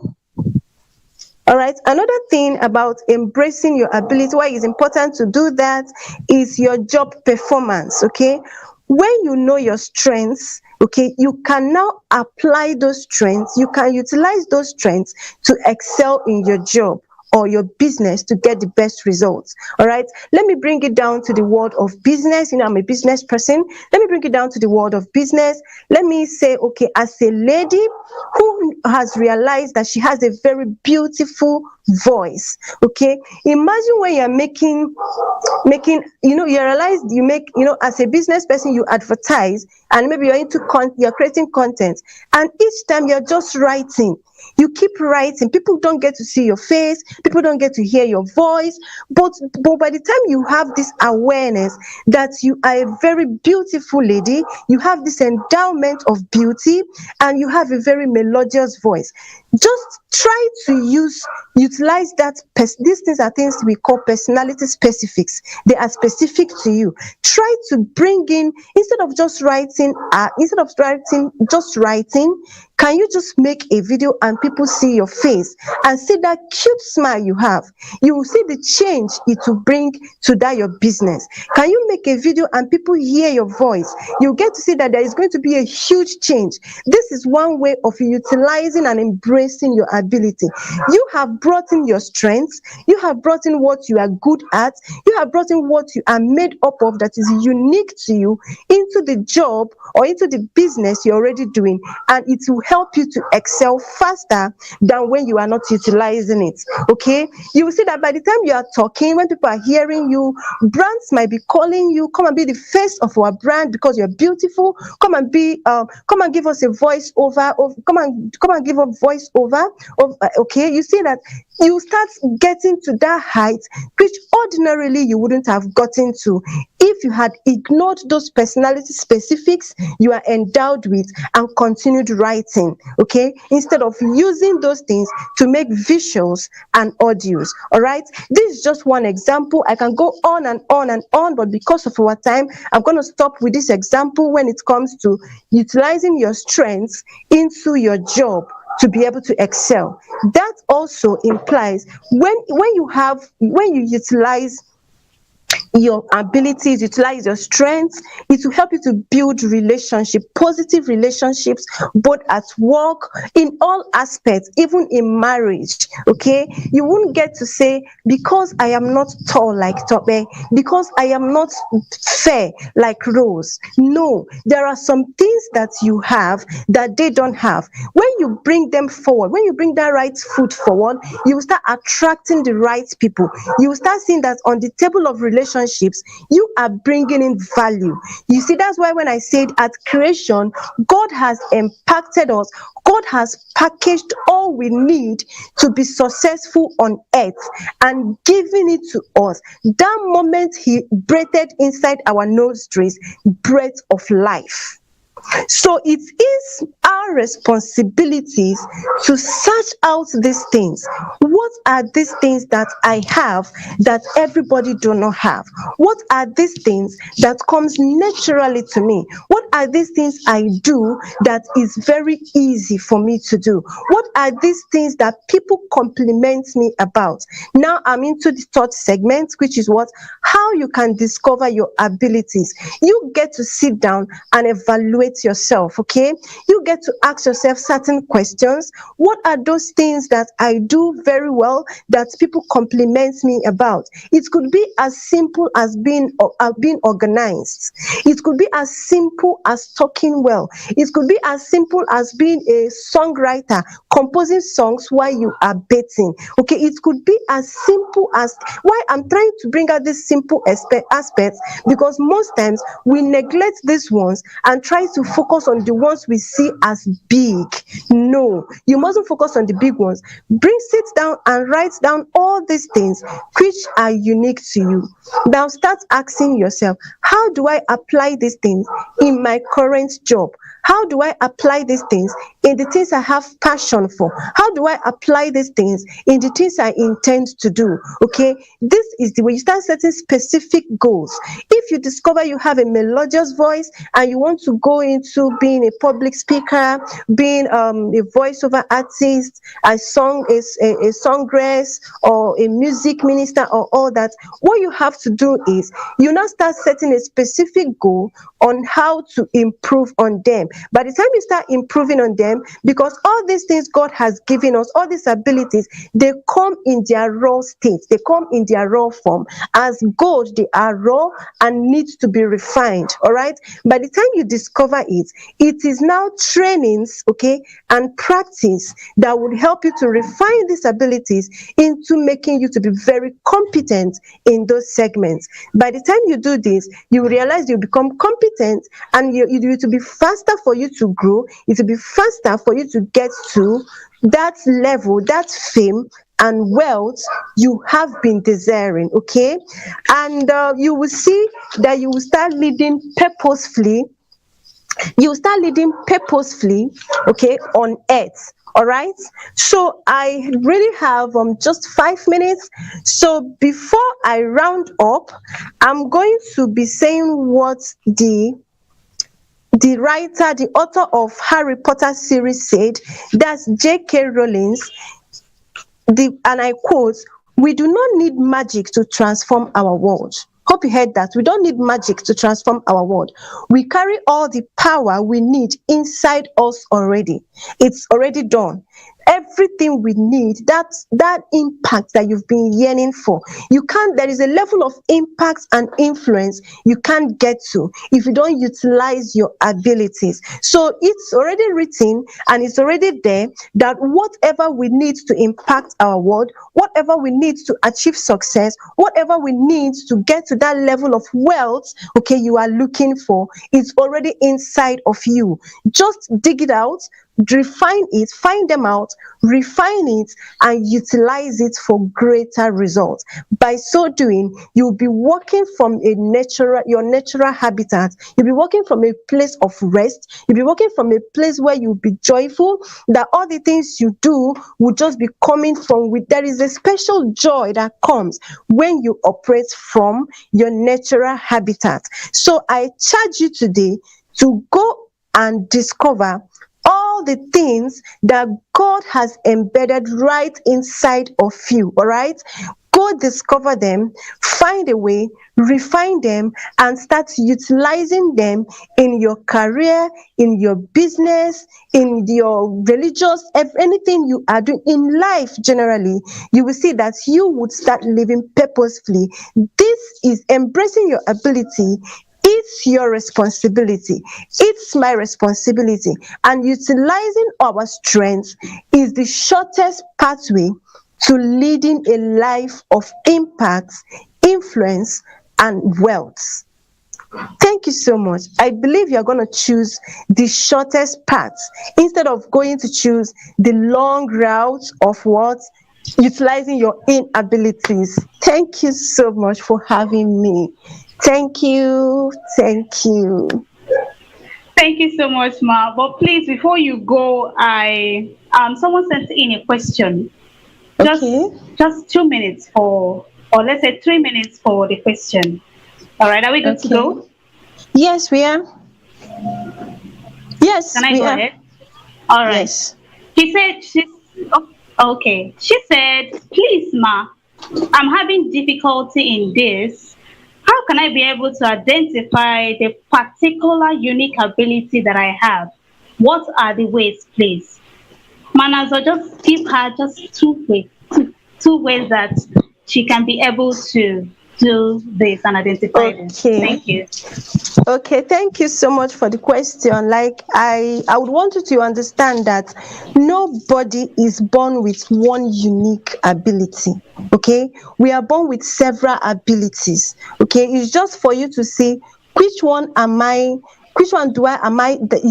All right. Another thing about embracing your ability, why it's important to do that, is your job performance. Okay. When you know your strengths, okay, you can now apply those strengths, you can utilize those strengths to excel in your job or your business to get the best results. All right. Let me bring it down to the world of business. I'm a business person. Let me bring it down to the world of business. Let me say, okay, as a lady who has realized that she has a very beautiful voice. Okay. Imagine when you're making you realize you make, as a business person, you advertise, and maybe you're creating content, and each time you're just writing, you keep writing, people don't get to see your face, people don't get to hear your voice, but by the time you have this awareness that you are a very beautiful lady, you have this endowment of beauty, and you have a very melodious voice, just try to utilize that. These things are things we call personality specifics. They are specific to you. Try to bring in, instead of just writing, can you just make a video and people see your face and see that cute smile you have? You will see the change it will bring to that your business. Can you make a video and people hear your voice? You get to see that there is going to be a huge change. This is one way of utilizing and embracing your ability. You have brought in your strengths, you have brought in what you are good at, you have brought in what you are made up of that is unique to you into the job or into the business you're already doing, and it will help you to excel faster than when you are not utilizing it. Okay, you will see that by the time you are talking, when people are hearing you, brands might be calling you, come and be the face of our brand because you're beautiful, come and give us a voice over, come and give a voice over of, okay, you see that you start getting to that height which ordinarily you wouldn't have gotten to if you had ignored those personality specifics you are endowed with and continued writing, okay, instead of using those things to make visuals and audios. All right, this is just one example. I can go on and on and on, but because of our time, I'm going to stop with this example when it comes to utilizing your strengths into your job to be able to excel. That also implies when you utilize your abilities, utilize your strengths, it will help you to build positive relationships, both at work, in all aspects, even in marriage. Okay, you won't get to say, because I am not tall like Tope, because I am not fair like Rose. No, there are some things that you have that they don't have. When you bring them forward, when you bring that right foot forward, you will start attracting the right people. You will start seeing that on the table of relationships, you are bringing in value. You see, that's why when I said at creation, God has impacted us. God has packaged all we need to be successful on earth and given it to us. That moment He breathed inside our nostrils, breath of life. So it is our responsibilities to search out these things. What are these things that I have that everybody do not have? What are these things that comes naturally to me? What are these things I do that is very easy for me to do? What are these things that people compliment me about? Now I'm into the third segment, which is how you can discover your abilities. You get to sit down and evaluate yourself. Okay, you get to ask yourself certain questions. What are those things that I do very well that people compliment me about? It could be as simple as being organized. It could be as simple as talking well. It could be as simple as being a songwriter, composing songs while you are bathing. Okay, it could be as simple as, why I'm trying to bring out this simple aspects, because most times we neglect these ones and try to focus on the ones we see as big. No, you mustn't focus on the big ones. Sit down and write down all these things which are unique to you. Now start asking yourself, how do I apply these things in my current job? How do I apply these things in the things I have passion for? How do I apply these things in the things I intend to do? Okay, this is the way you start setting specific goals. If you discover you have a melodious voice and you want to go into being a public speaker, being a voiceover artist, a songstress, or a music minister, or all that, what you have to do is you now start setting a specific goal on how to improve on them. By the time you start improving on them, because all these things God has given us, all these abilities, they come in their raw state, they come in their raw form. As gold, they are raw and need to be refined. All right. By the time you discover it, it is now trainings, okay, and practice that would help you to refine these abilities into making you to be very competent in those segments. By the time you do this, you realize you become competent, and it will be faster for you to grow. It will be faster for you to get to that level, that fame and wealth you have been desiring. Okay, and you will see that you will start leading purposefully. You will start leading purposefully, okay, on earth. All right, so I really have just 5 minutes. So before I round up, I'm going to be saying what the writer, the author of Harry Potter series said. That's J.K. Rowling's. And I quote, "We do not need magic to transform our world." Hope you heard that. We don't need magic to transform our world. We carry all the power we need inside us already. It's already done. Everything we need, that impact that you've been yearning for, there is a level of impact and influence you can't get to if you don't utilize your abilities. So it's already written and it's already there that whatever we need to impact our world, whatever we need to achieve success, whatever we need to get to that level of wealth, okay, you are looking for, it's already inside of you. Just dig it out, refine it, find them out, refine it, and utilize it for greater results. By so doing, you'll be working from your natural habitat. You'll be working from a place of rest. You'll be working from a place where you'll be joyful, that all the things you do will just be coming from with. There is a special joy that comes when you operate from your natural habitat. So I charge you today to go and discover all the things that God has embedded right inside of you. All right, go discover them, find a way, refine them, and start utilizing them in your career, in your business, in your religious, anything you are doing in life generally. You will see that you would start living purposefully. This is embracing your ability. It's your responsibility. It's my responsibility. And utilizing our strengths is the shortest pathway to leading a life of impact, influence, and wealth. Thank you so much. I believe you're going to choose the shortest path instead of going to choose the long route of what? Utilizing your inabilities. Thank you so much for having me. Thank you. Thank you. Thank you so much, Ma. But please, before you go, someone sent in a question. Okay. Just 2 minutes or let's say 3 minutes for the question. All right, are we good to go? Yes, we are. Yes, Can I we go are. ahead? All right. Yes. She said okay. She said, "Please, Ma, I'm having difficulty in this. How can I be able to identify the particular unique ability that I have? What are the ways, please?" Manners, or just give her just two ways that she can be able to do this and identify this. Thank you. Okay, thank you so much for the question. Like I would want you to understand that nobody is born with one unique ability. Okay, we are born with several abilities. Okay, it's just for you to see which one am I is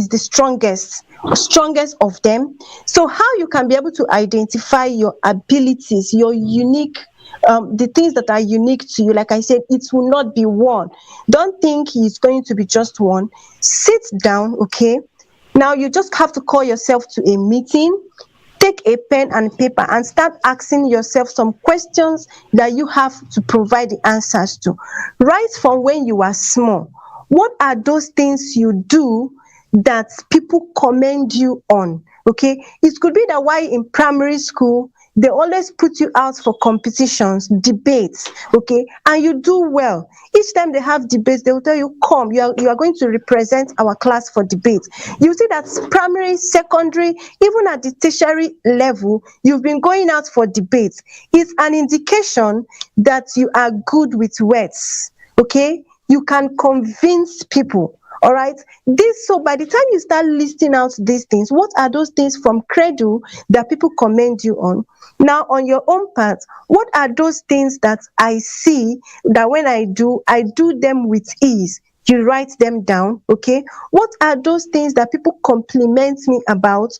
the strongest of them. So how you can be able to identify your abilities, your unique the things that are unique to you. Like I said, it will not be one. Don't think it's going to be just one. Sit down, okay, Now you just have to call yourself to a meeting, take a pen and paper and start asking yourself some questions that you have to provide the answers to. Right from when you are small, what are those things you do that people commend you on? Okay, it could be that while in primary school they always put you out for competitions, debates, okay, and you do well. Each time they have debates, they will tell you, come, you are going to represent our class for debate. You see that primary, secondary, even at the tertiary level, you've been going out for debates. It's an indication that you are good with words, okay. You can convince people. All right. So by the time you start listing out these things, what are those things from cradle that people commend you on? Now, on your own part, what are those things that I see that when I do them with ease? You write them down, okay? What are those things that people compliment me about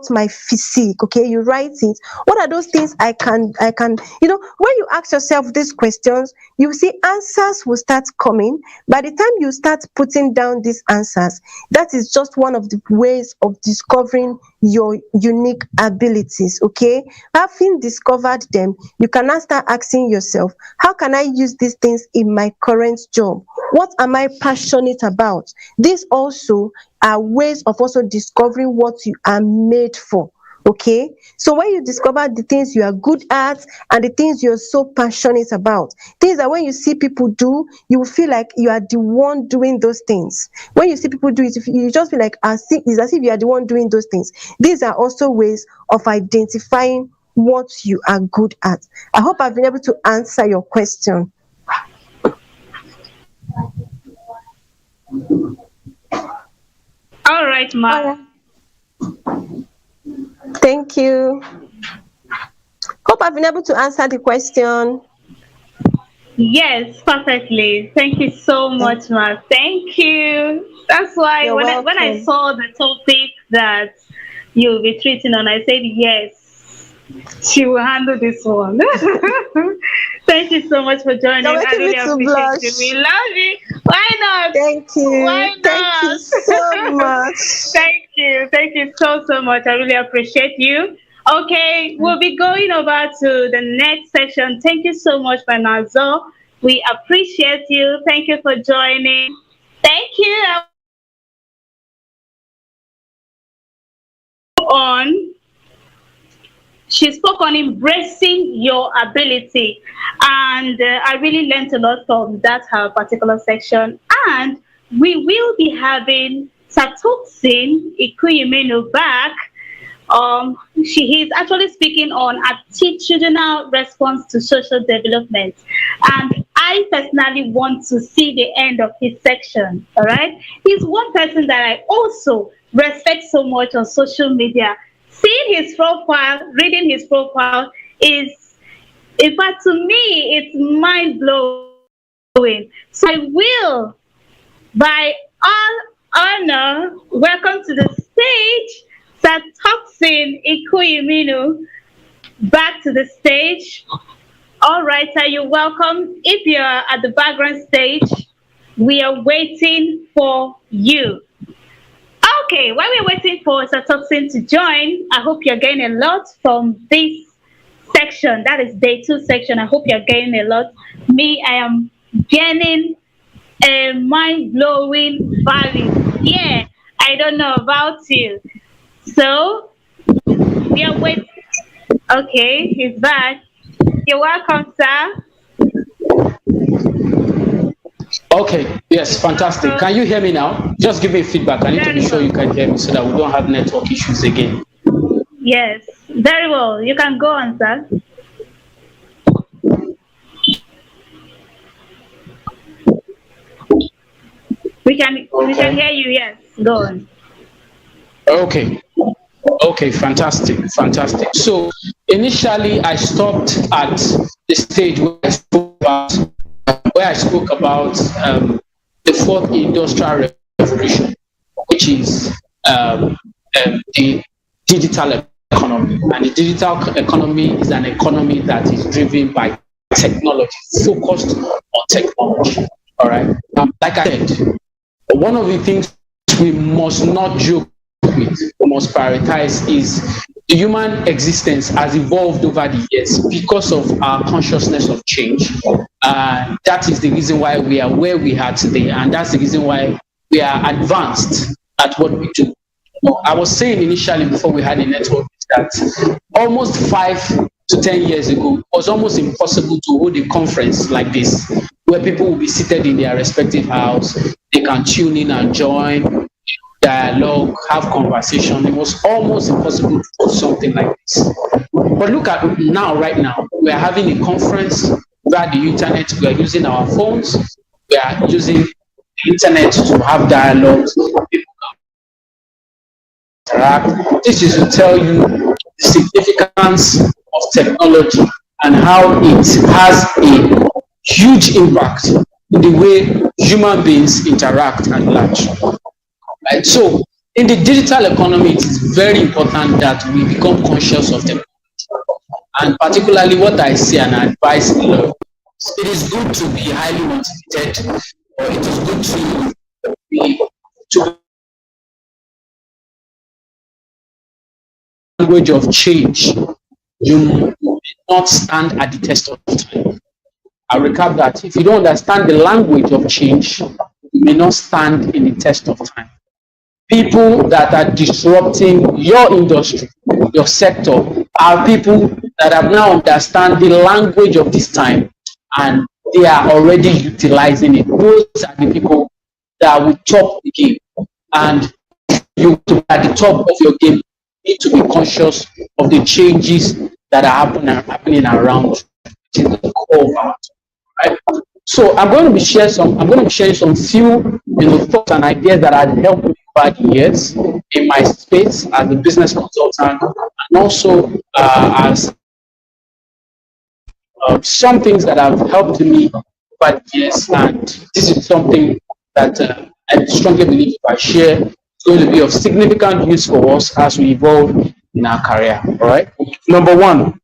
my physique? Okay, you write it. What are those things I can when you ask yourself these questions, you see answers will start coming. By the time you start putting down these answers, that is just one of the ways of discovering your unique abilities. Okay, having discovered them, you can now start asking yourself, how can I use these things in my current job? What am I passionate about? These also are ways of also discovering what you are made for. Okay, so when you discover the things you are good at and the things you're so passionate about, things that when you see people do, you will feel like you are the one doing those things. When you see people do it, you just feel like it's as if you are the one doing those things. These are also ways of identifying what you are good at. I hope I've been able to answer your question. All right, Ma. Thank you. Hope I've been able to answer the question. Yes, perfectly. Thank you so much, Ma. Thank you. That's why You're when I welcome. saw the topic that you'll be treating on, I said yes, she will handle this one. Thank you so much for You're joining. I making me really to appreciate you. We blush. love you. Why not? Thank you. Why Thank you not? so much. Thank you. Thank you so much. I really appreciate you. Okay, we'll be going over to the next section. Thank you so much, Banazo. We appreciate you. Thank you for joining. Thank you. On she spoke on embracing your ability, and I really learned a lot from that her particular section. And we will be having Satoxin Ikuyimenu back. She is actually speaking on attitudinal response to social development, and I personally want to see the end of his section. All right, he's one person that I also respect so much on social media. Seeing his profile, reading his profile is, in fact, to me, it's mind blowing. So I will, by all honor, welcome to the stage Satoxin Ikuyiminu, back to the stage. All right, sir, you're welcome. If you're at the background stage, we are waiting for you. Okay, while we're waiting for Satoxin to join, I hope you're getting a lot from this section. That is day 2 section. I hope you're getting a lot. Me, I am gaining a mind-blowing value. Yeah, I don't know about you. So, we are waiting. Okay, he's back. You're welcome, sir. Okay, yes, fantastic. Can you hear me now? Just give me feedback. I need to be sure you can hear me so that we don't have network issues again. Yes, very well. You can go on, sir. We can hear you. Yes, go on. Okay, fantastic. So initially, I stopped at the stage where I spoke about the fourth industrial revolution, which is the digital economy. And the digital economy is an economy that is driven by technology, focused on technology. All right. Like I said, one of the things we must not joke with, we must prioritize is the human existence has evolved over the years because of our consciousness of change. That is the reason why we are where we are today, and that's the reason why we are advanced at what we do. I was saying initially before we had a network that almost 5 to 10 years ago, it was almost impossible to hold a conference like this where people will be seated in their respective house. They can tune in and join, dialogue, have conversation. It was almost impossible to do something like this. But look at now, right now, we are having a conference via the internet. We are using our phones. We are using the internet to have dialogues. People interact. This is to tell you the significance of technology and how it has a huge impact in the way human beings interact at large. Right? So, in the digital economy, it is very important that we become conscious of technology. And particularly, what I say and advise a lot, it is good to be highly motivated, or it is good to be to language of change. You may not stand at the test of time. I recap that if you don't understand the language of change, you may not stand in the test of time. People that are disrupting your industry, your sector, are people that have now understand the language of this time, and they are already utilizing it. Those are the people that will top the game. And you to be at the top of your game, you need to be conscious of the changes that are happening around you, which is the core of our right? So I'm going to be sharing some few thoughts and ideas that have helped me over the years in my space as a business consultant, and also as some things that have helped me over the years. And this is something that I strongly believe if I share, it's going to be of significant use for us as we evolve in our career. All right. Number one,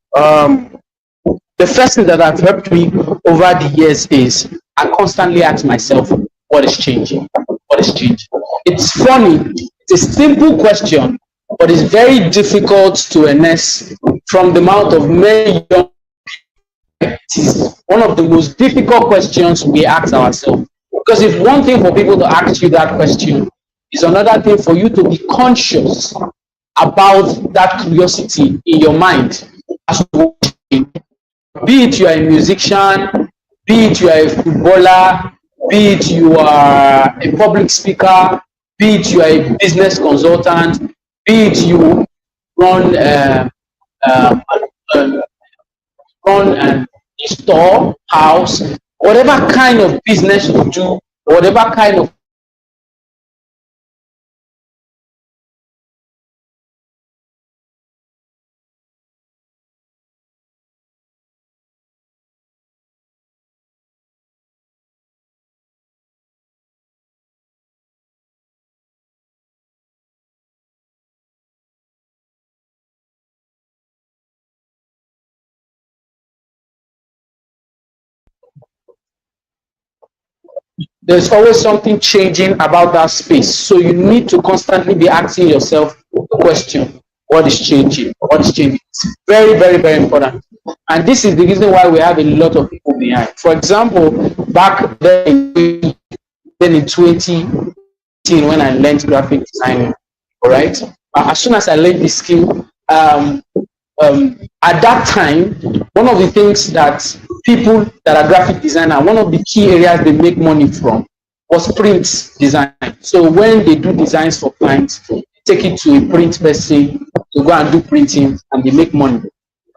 the first thing that have helped me over the years is I constantly ask myself, what is changing? What is changing? It's funny. It's a simple question, but it's very difficult to earnest from the mouth of many young. It is one of the most difficult questions we ask ourselves. Because it's one thing for people to ask you that question, it's another thing for you to be conscious about that curiosity in your mind as to what is changing. Be it you are a musician, be it you are a footballer, be it you are a public speaker, be it you are a business consultant, be it you run a store, house, whatever kind of business you do, whatever kind of there's always something changing about that space. So you need to constantly be asking yourself the question, what is changing? What is changing? It's very, very, very important. And this is the reason why we have a lot of people behind. For example, back then in 2018, when I learned graphic designing, all right, as soon as I learned this skill, at that time, one of the things that people that are graphic designer, one of the key areas they make money from was print design. So when they do designs for clients, they take it to a print person to go and do printing, and they make money,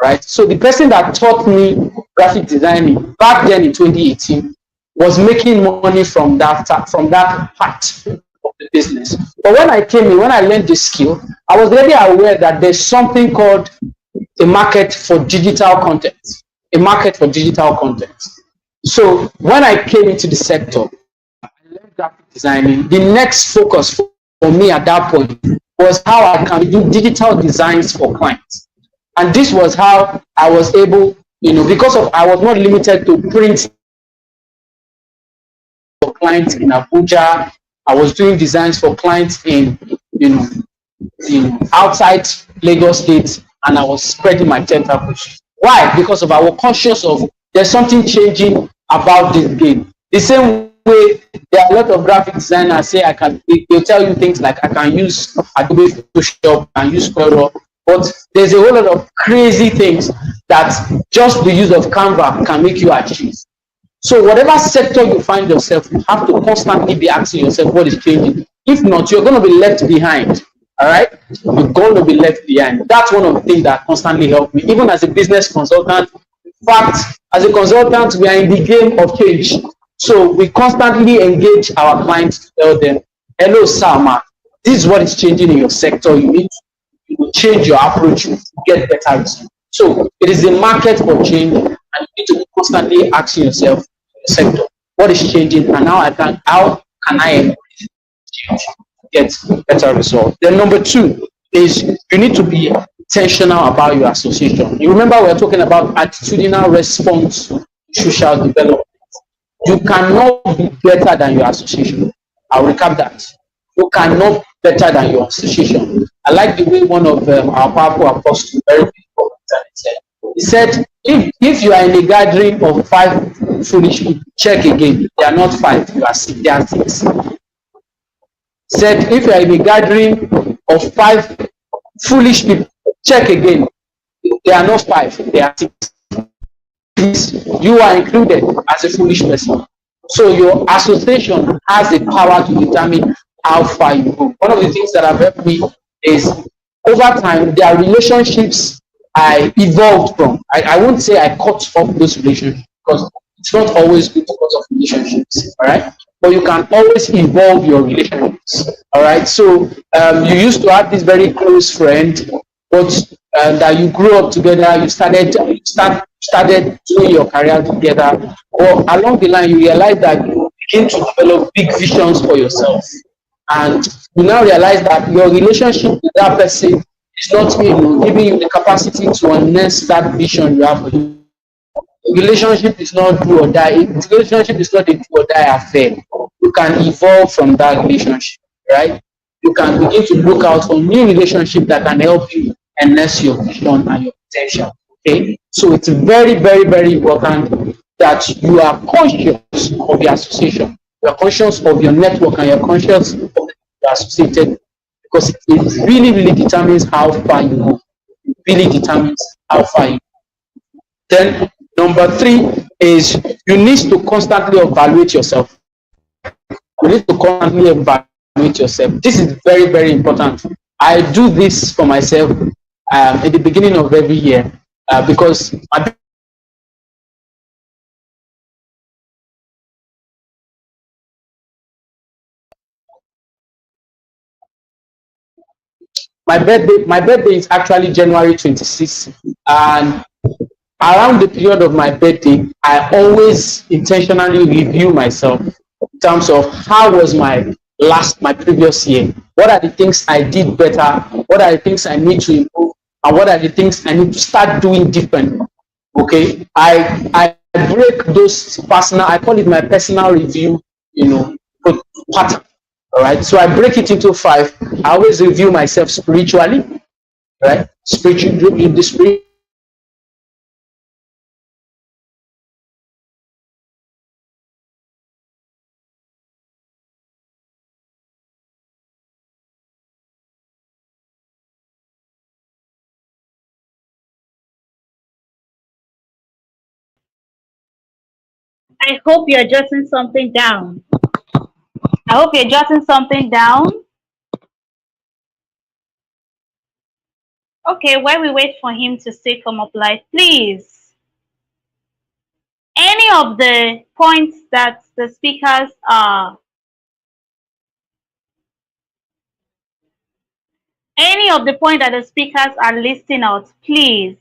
right? So the person that taught me graphic designing back then in 2018 was making money from that part of the business. But when I came in, when I learned this skill, I was already aware that there's something called a market for digital content. A market for digital content. So when I came into the sector, I learned graphic designing. The next focus for me at that point was how I can do digital designs for clients. And this was how I was able, because I was not limited to print for clients in Abuja I was doing designs for clients you know, in outside Lagos State, and I was spreading my tentacles. Why? Because of I was conscious of there's something changing about this game. The same way there are a lot of graphic designers say they'll tell you things like I can use Adobe Photoshop and use Corel, but there's a whole lot of crazy things that just the use of Canva can make you achieve. So whatever sector you find yourself, you have to constantly be asking yourself what is changing. If not, you're going to be left behind. All right, you're going to be left behind. That's one of the things that constantly help me, even as a business consultant. In fact, as a consultant, we are in the game of change. So we constantly engage our clients to tell them, "Hello, Salma, this is what is changing in your sector. You need to change your approach to get better results." So it is a market for change, and you need to be constantly asking yourself, sector, what is changing, and how can I embrace change to get better results. Then number two is you need to be intentional about your association. You remember we are talking about attitudinal response to social development. You cannot be better than your association. I'll recap that. You cannot be better than your association. I like the way one of our powerful apostles, very big said. He said, if you are in a gathering of 5 foolish people, check again. They are not 5, you are 6, they are 6. Said, if you are in a gathering of 5 foolish people, check again. They are not 5, they are 6. You are included as a foolish person. So your association has the power to determine how far you go. One of the things that have helped me is over time, there are relationships I evolved from. I won't say I cut off those relationships because it's not always good to cut off relationships, all right? But you can always evolve your relationships, all right? So you used to have this very close friend, but that you grew up together, you started doing your career together, or along the line you realize that you begin to develop big visions for yourself, and you now realize that your relationship with that person is not giving you the capacity to harness that vision you have for you. Relationship is not do or die. Relationship is not a do or die affair. You can evolve from that relationship, right? You can begin to look out for new relationship that can help you harness your vision and your potential. Okay, so it's very, very, very important that you are conscious of your association. You are conscious of your network, and you're conscious of the you're associated, because it really, really determines how far you go. It really determines how far you go. Then number three is you need to constantly evaluate yourself. You need to constantly evaluate yourself. This is very, very important. I do this for myself at the beginning of every year because my birthday is actually January 26th, and around the period of my birthday, I always intentionally review myself in terms of how was my previous year. What are the things I did better? What are the things I need to improve? And what are the things I need to start doing different? Okay, I break those personal. I call it my personal review. Pattern. All right. So I break it into 5. I always review myself spiritually. Right. Spiritually, in the spirit. I hope you're jotting something down. I hope you're jotting something down. Okay, while we wait for him to still come up live, please, any of the points that the speakers are, any of the point that the speakers are listing out, please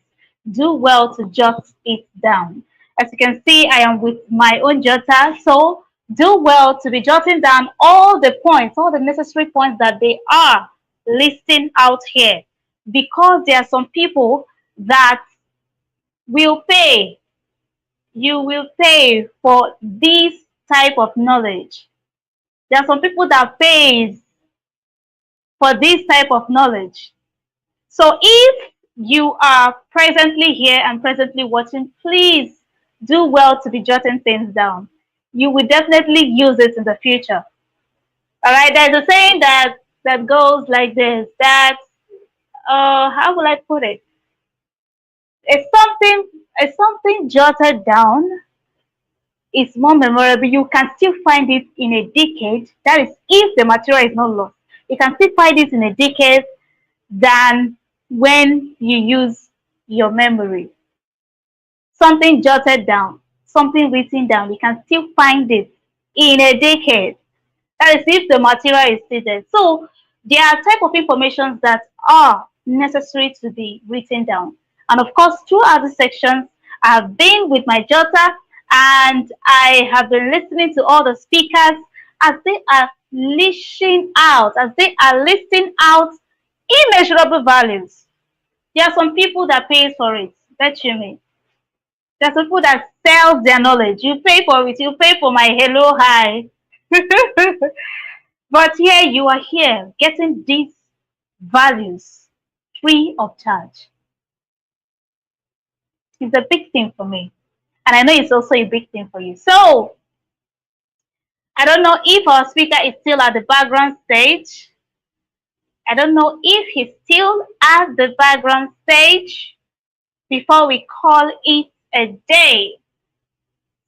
do well to jot it down. As you can see, I am with my own jotter, so do well to be jotting down all the points, all the necessary points that they are listing out here, because there are some people that will pay. You will pay for this type of knowledge. There are some people that pays for this type of knowledge. So if you are presently here and presently watching, please do well to be jotting things down. You will definitely use it in the future. All right, there's a saying that goes like this, that how will I put it? It's something jotted down is more memorable. You can still find it in a decade. That is, if the material is not lost, you can still find it in a decade than when you use your memory. Something jotted down, something written down, you can still find it in a decade. That is if the material is still there. So there are type of information that are necessary to be written down. And of course, throughout the sections, I've been with my jotter and I have been listening to all the speakers as they are listing out immeasurable values. There are some people that pays for it. Bet you me. There are some people that sells their knowledge. You pay for it. You pay for my hello hi. But here you are here getting these values free of charge. It's a big thing for me. And I know it's also a big thing for you. So I don't know if our speaker is still at the background stage. I don't know if he's still at the background stage before we call it a day.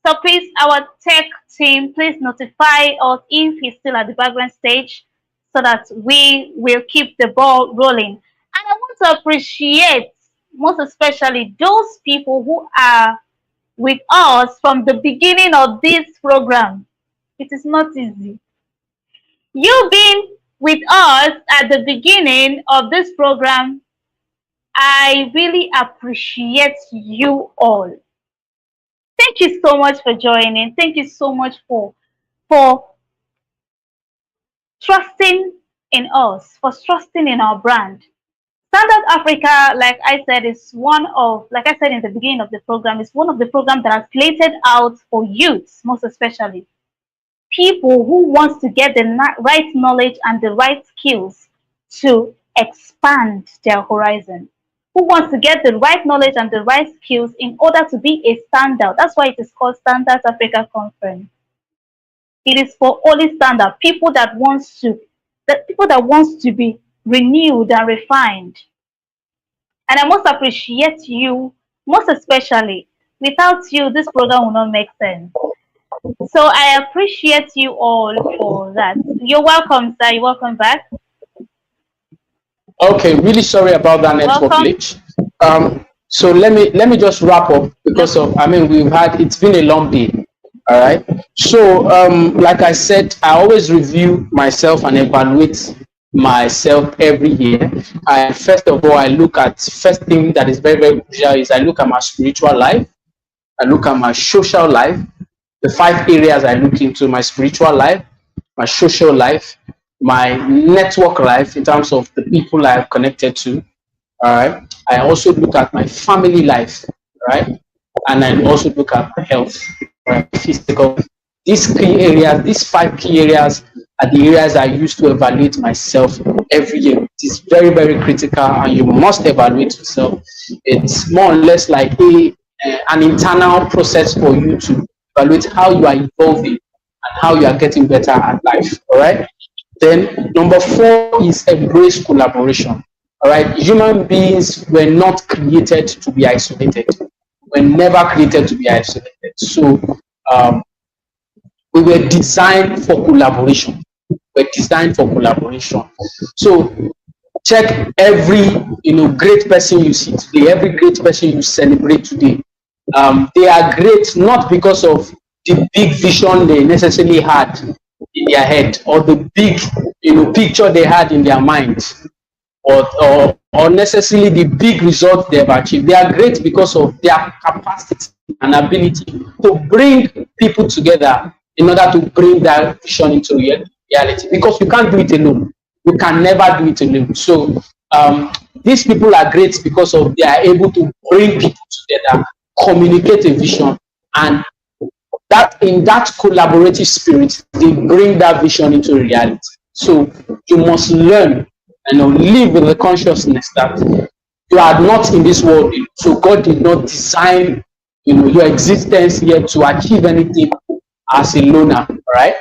So please, our tech team, please notify us if he's still at the background stage so that we will keep the ball rolling. And I want to appreciate most especially those people who are with us from the beginning of this program. It is not easy. You've been with us at the beginning of this program. I really appreciate you all. Thank you so much for joining. Thank you so much for trusting in us, for trusting in our brand. Standout Africa, like I said in the beginning of the program, is one of the programs that are slated out for youths, most especially people who wants to get the right knowledge and the right skills to expand their horizon, who wants to get the right knowledge and the right skills in order to be a standout. That's why it is called Standout Africa Conference. It is for only standout people that wants to be renewed and refined. And I must appreciate you, most especially. Without you, this program will not make sense. So I appreciate you all for that. You're welcome, sir. You're welcome back. Okay, really sorry about that network glitch. So let me just wrap up because of it's been a long day. All right. So like I said, I always review myself and evaluate myself every year. First of all, I look at first thing that is very, very crucial is I look at my spiritual life, I look at my social life, the 5 areas I look into: my spiritual life, my social life, my network life in terms of the people I have connected to. All right. I also look at my family life, right? And I also look at my health, right? Physical. These 5 key areas are the areas I use to evaluate myself every year. It is very, very critical, and you must evaluate yourself. It's more or less like an internal process for you to evaluate how you are evolving and how you are getting better at life. All right. Then number 4 is embrace collaboration. All right. Human beings were not created to be isolated. We're never created to be isolated. So we were designed for collaboration. We're designed for collaboration. So check every great person you see today, every great person you celebrate today. They are great not because of the big vision they necessarily had in their head, or the big picture they had in their mind, or necessarily the big results they've achieved. They are great because of their capacity and ability to bring people together in order to bring that vision into reality. Because you can't do it alone. You can never do it alone. So these people are great because of they are able to bring people together, communicate a vision, and that in that collaborative spirit, they bring that vision into reality. So you must learn, live with the consciousness that you are not in this world. So God did not design, your existence here to achieve anything as a loner, right?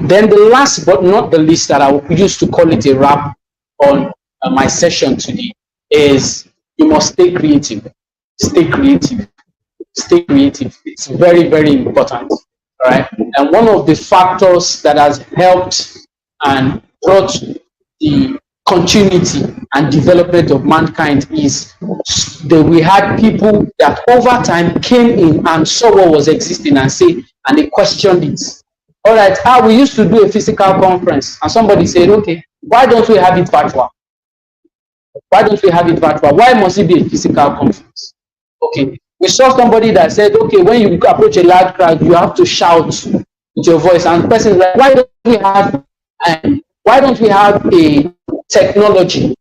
Then the last but not the least that I will use to call it a wrap on my session today is you must stay creative. Stay creative. Stay creative. It's very, very important. All right. And one of the factors that has helped and brought the continuity and development of mankind is that we had people that over time came in and saw what was existing and they questioned it. All right, we used to do a physical conference, and somebody said, okay, why don't we have it virtual? Why don't we have it virtual? Why must it be a physical conference? Okay. We saw somebody that said, okay, when you approach a large crowd, you have to shout with your voice. And the person is like, why don't we have a technology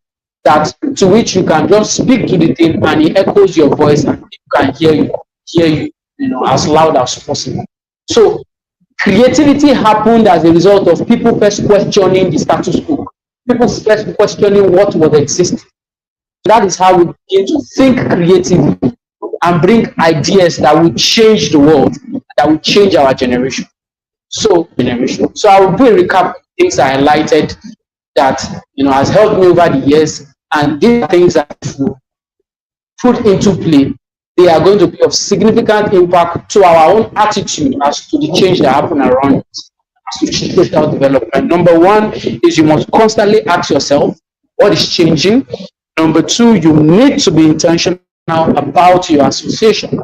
that to which you can just speak to the thing and it echoes your voice and people can hear you, as loud as possible. So creativity happened as a result of people first questioning the status quo, people first questioning what was existing. That is how we begin to think creatively and bring ideas that will change the world, that will change our generation. So I will do a recap of things I highlighted that has helped me over the years, and these are things that will put into play. They are going to be of significant impact to our own attitude as to the change that happen around us, as to social development. Number one is you must constantly ask yourself what is changing. Number two, you need to be intentional about your association.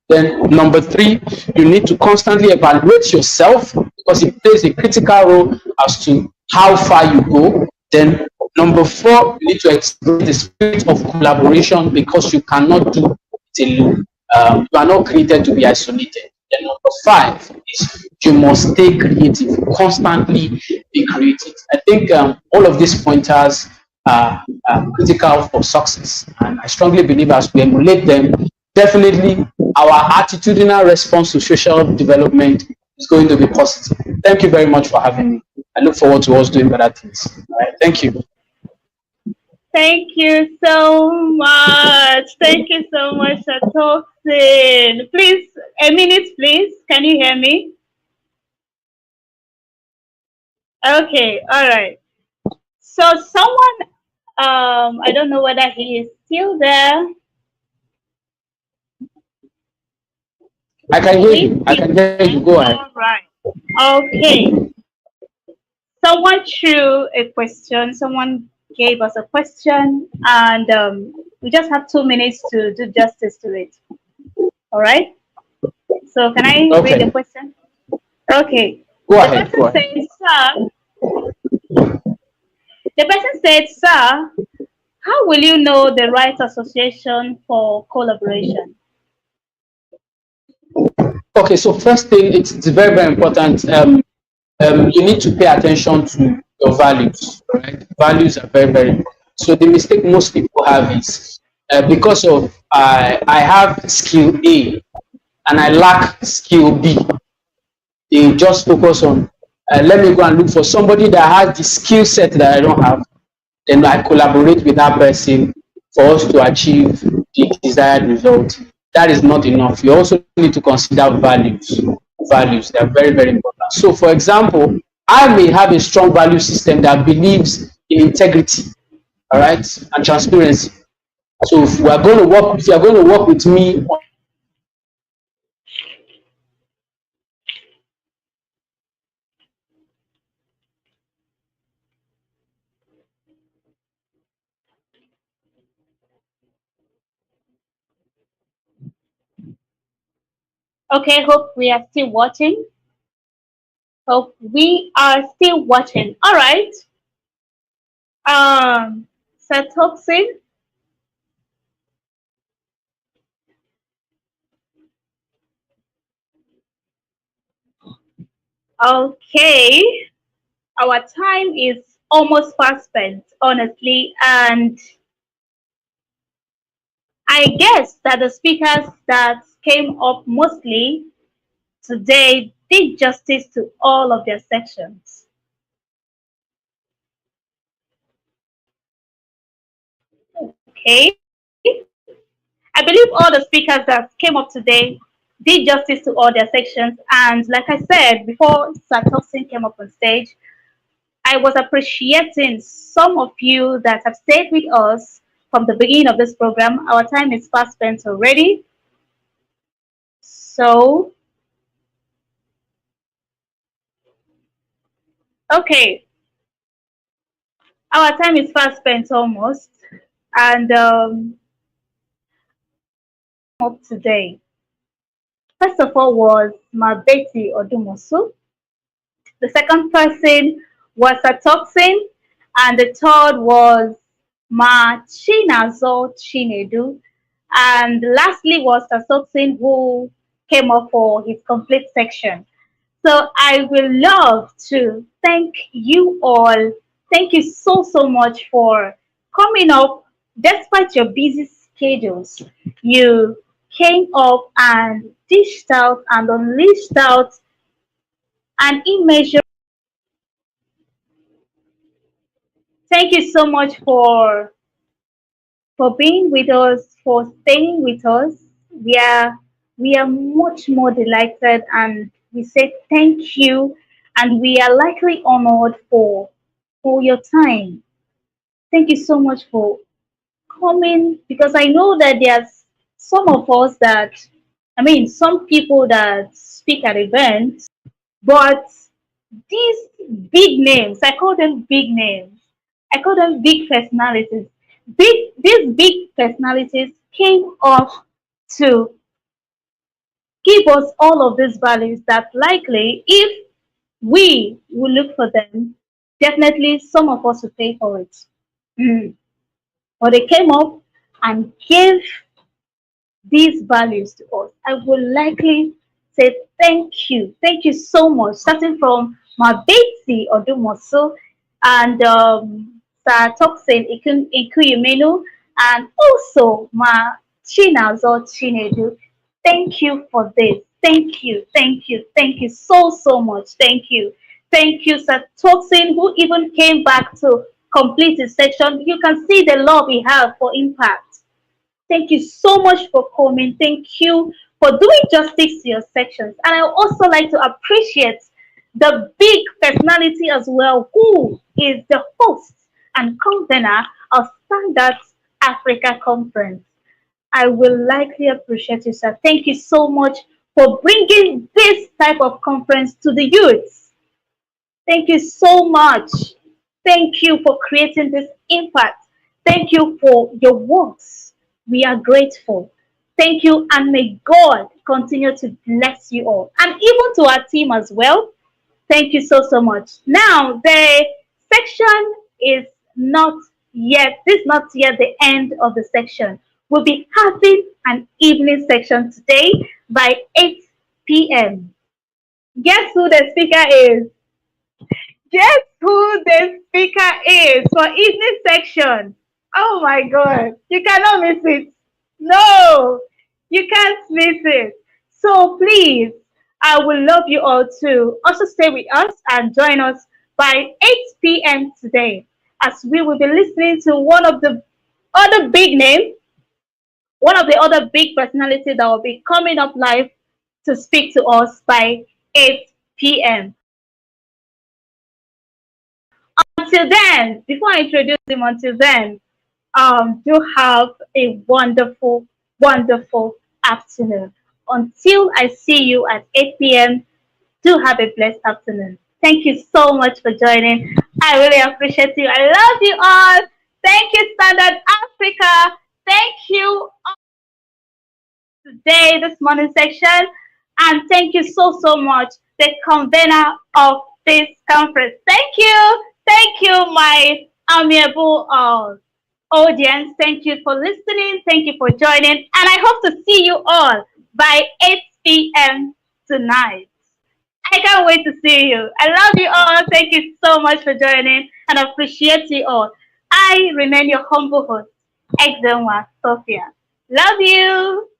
Then number three, you need to constantly evaluate yourself because it plays a critical role as to how far you go. Then number four, you need to express the spirit of collaboration because you cannot do it alone. You are not created to be isolated. Then number five is you must stay creative, constantly be creative. I think all of these pointers are critical for success, and I strongly believe as we emulate them, definitely our attitudinal response to social development is going to be positive. Thank you very much for having me. I look forward to us doing better things. All right, thank you. Thank you so much. Thank you so much, Toxin. Please, a minute, please. Can you hear me? Okay, all right. So someone, I don't know whether he is still there. I can hear Please you. I can hear you. Go ahead. all right. Okay. Someone threw a question. Someone gave us a question, and we just have 2 minutes to do justice to it. All right. So can I read the Okay. question? Okay. Go The ahead. Go person ahead. says, "Sir," the person said, "Sir, how will you know the right association for collaboration?" Okay. So first thing, it's very very important. You need to pay attention to your values. Right? Values are very very important. So the mistake most people have is because of I have skill A and I lack skill B. They just focus on let me go and look for somebody that has the skill set that I don't have. Then I collaborate with that person for us to achieve the desired result. That is not enough. You also need to consider values. Values, they are very, very important. So, for example, I may have a strong value system that believes in integrity, all right, and transparency. So, if we are going to work, if you are going to work with me, Okay, hope we are still watching. Hope we are still watching. All right. Satoxin. Okay. Our time is almost fast spent, honestly, and I guess that the speakers that came up mostly today did justice to all of their sections. Okay. I believe all the speakers that came up today did justice to all their sections. And like I said, before Sir Toxin came up on stage, I was appreciating some of you that have stayed with us from the beginning of this program. Our time is fast spent already. So, okay, our time is fast spent almost. And up today, first of all, was Mabeti Odumosu. The second person was a toxin, and the third was Ma Chinazo Chinedu. And lastly was a toxin who came up for his complete section. So I will love to thank you all. Thank you so much for coming up despite your busy schedules. You came up and dished out and unleashed out an immeasurable. Thank you so much for being with us, for staying with us. We are we are much more delighted, and we say thank you, and we are likely honored for your time. Thank you so much for coming, because I know that there's some of us that, I mean, some people that speak at events, but these big names, I call them big names, I call them big personalities. These big personalities came up to give us all of these values that likely, if we will look for them, definitely some of us will pay for it. Mm. But they came up and gave these values to us. I would likely say thank you. Thank you so much. Starting from my Betsy Odumoso and Sir Toxin Ikuyumenu, and also my Chinazo Chinedu. Thank you for this. Thank you. Thank you. Thank you so much. Thank you. Thank you, Sir Toxin, who even came back to complete his section. You can see the love we have for impact. Thank you so much for coming. Thank you for doing justice to your sections. And I also like to appreciate the big personality as well, who is the host and convener of Standout Africa Conference. I will likely appreciate you, sir. Thank you so much for bringing this type of conference to the youth. Thank you so much. Thank you for creating this impact. Thank you for your works. We are grateful. Thank you, and may God continue to bless you all. And even to our team as well. Thank you so much. Now, the section is not this is not yet the end of the section. We'll be having an evening section today by 8 p.m. Guess who the speaker is? Guess who the speaker is for evening section? Oh my God, you cannot miss it. No, you can't miss it. So please, I would love you all to also stay with us and join us by 8 p.m. today, as we will be listening to one of the other big names, one of the other big personalities that will be coming up live to speak to us by 8 p.m. Until then, before I introduce him, until then, do have a wonderful afternoon. Until I see you at 8 p.m., do have a blessed afternoon. Thank you so much for joining. I really appreciate you. I love you all. Thank you, Standard Africa. Thank you today, this morning section. And thank you so much, the convener of this conference. Thank you. Thank you, my amiable audience. Thank you for listening. Thank you for joining. And I hope to see you all by 8 p.m. tonight. I can't wait to see you. I love you all. Thank you so much for joining, and I appreciate you all. I remain your humble host, Exenwa Sophia. Love you.